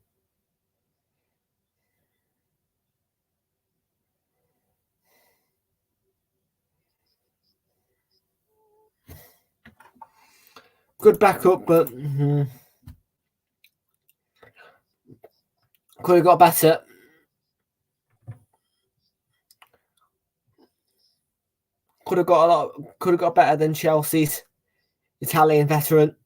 Speaker 2: Good backup, but could have got better. Could have got better than Chelsea's Italian veteran.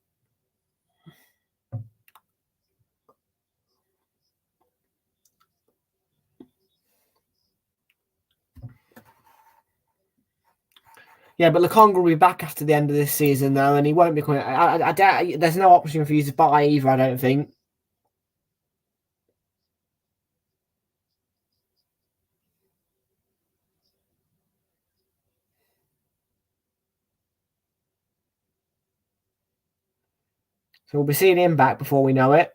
Speaker 2: Yeah, but Lukonga will be back after the end of this season, though, and he won't be coming. I doubt there's no option for you to buy either, I don't think. So we'll be seeing him back before we know it.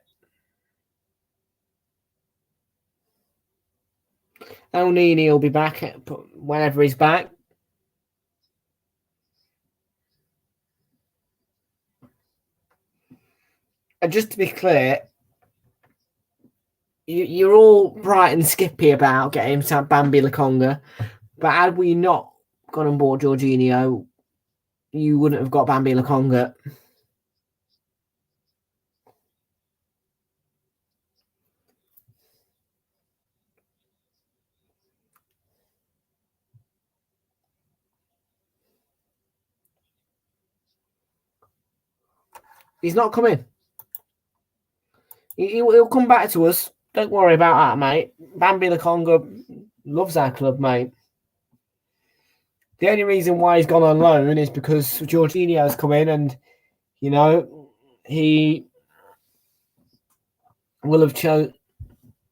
Speaker 2: El Nini will be back whenever he's back. just to be clear, you're all bright and skippy about getting Bambi Lokonga, but had we not gone on board Jorginho, you wouldn't have got Bambi Lokonga. He's not coming. He'll come back to us. Don't worry about that, mate. Bambi Lokonga loves our club, mate. The only reason why he's gone on loan is because Jorginho's come in and, you know, he will have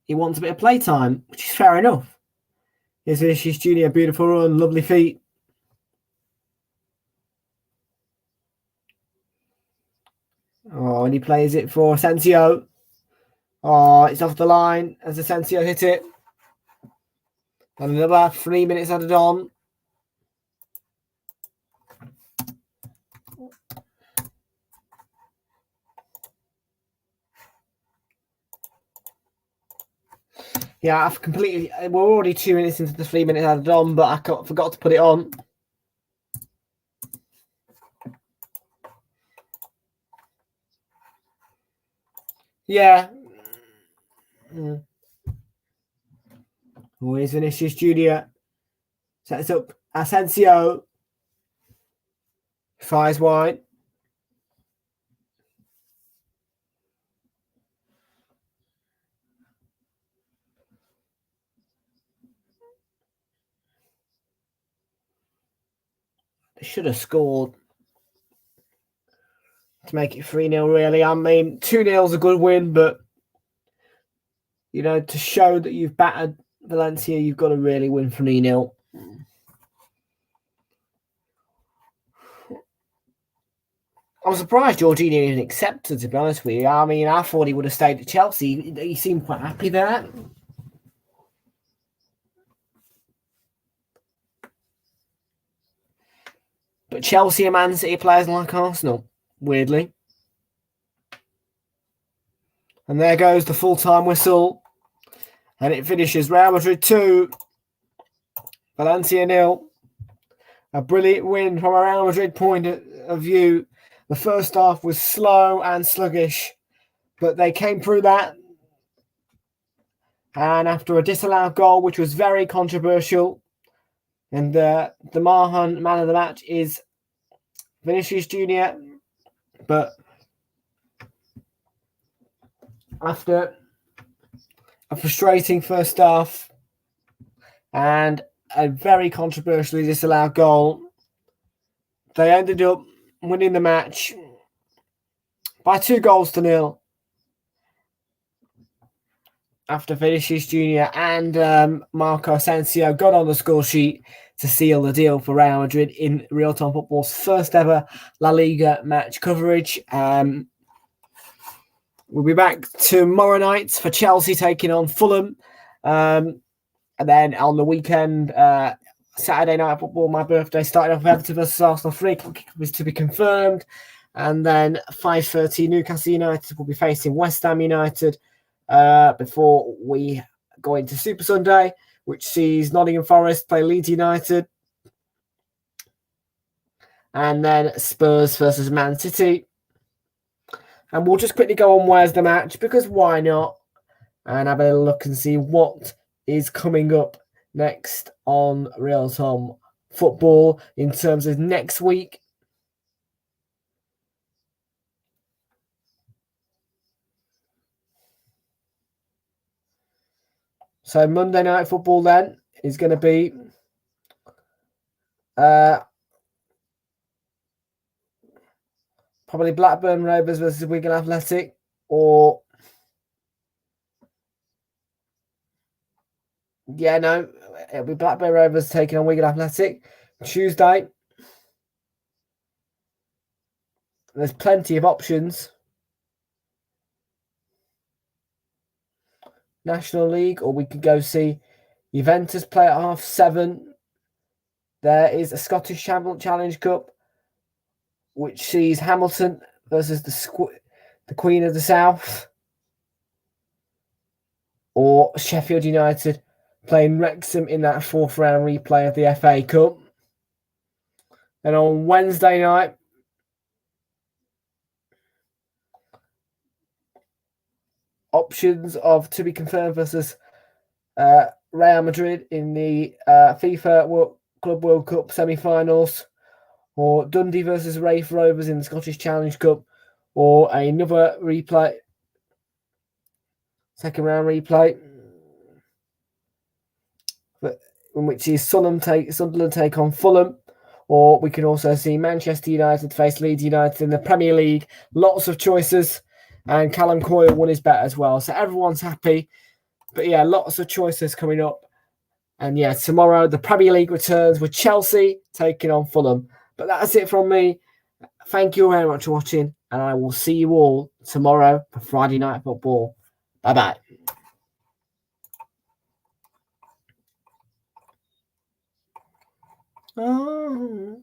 Speaker 2: he wants a bit of playtime, which is fair enough. Here's Vinicius Junior, beautiful run, lovely feet. Oh, and he plays it for Asensio. Oh, it's off the line as Asensio hit it. And another 3 minutes added on. Yeah, I've completely... We're already 2 minutes into the 3 minutes added on, but I forgot to put it on. Yeah. Oh, here's Vinicius Junior. Sets up Asensio. Fires wide. They should have scored to make it 3-0, really. I mean, 2-0 is a good win, but, you know, to show that you've battered Valencia, you've got to really win 3-0. I'm surprised Jorginho didn't accept it, to be honest with you. I mean, I thought he would have stayed at Chelsea. He seemed quite happy there. But Chelsea and Man City players like Arsenal, weirdly. And there goes the full-time whistle. And it finishes Real Madrid 2, Valencia 0. A brilliant win from a Real Madrid point of view. The first half was slow and sluggish, but they came through that. And after a disallowed goal, which was very controversial, and the Mahan man of the match is Vinicius Junior. But after a frustrating first half and a very controversially disallowed goal, they ended up winning the match by 2-0 after Vinicius Junior and Marco Asensio got on the score sheet to seal the deal for Real Madrid in Realltom Football's first ever La Liga match coverage. We'll be back tomorrow night for Chelsea taking on Fulham. And then on the weekend, Saturday Night Football, my birthday, starting off with Everton versus Arsenal. 3 o'clock was to be confirmed. And then 5:30, Newcastle United will be facing West Ham United before we go into Super Sunday, which sees Nottingham Forest play Leeds United. And then Spurs versus Man City. And we'll just quickly go on Where's the Match, because why not? And have a look and see what is coming up next on Realltom Football in terms of next week. So Monday Night Football then is going to be probably Blackburn Rovers versus Wigan Athletic, or it'll be Blackburn Rovers taking on Wigan Athletic. Tuesday, there's plenty of options. National League, or we could go see Juventus play at 7:30. There is a Scottish Challenge Cup, which sees Hamilton versus the the Queen of the South, or Sheffield United playing Wrexham in that 4th round replay of the FA Cup. And on Wednesday night, options of to be confirmed versus Real Madrid in the FIFA Club World Cup semi-finals, or Dundee versus Raith Rovers in the Scottish Challenge Cup, or another replay, second round replay, in which is Sunderland take on Fulham, or we can also see Manchester United face Leeds United in the Premier League. Lots of choices, and Callum Coyle won his bet as well, so everyone's happy. But yeah, lots of choices coming up. And yeah, tomorrow the Premier League returns with Chelsea taking on Fulham. But that's it from me. Thank you very much for watching, and I will see you all tomorrow for Friday Night Football. Bye-bye. Oh.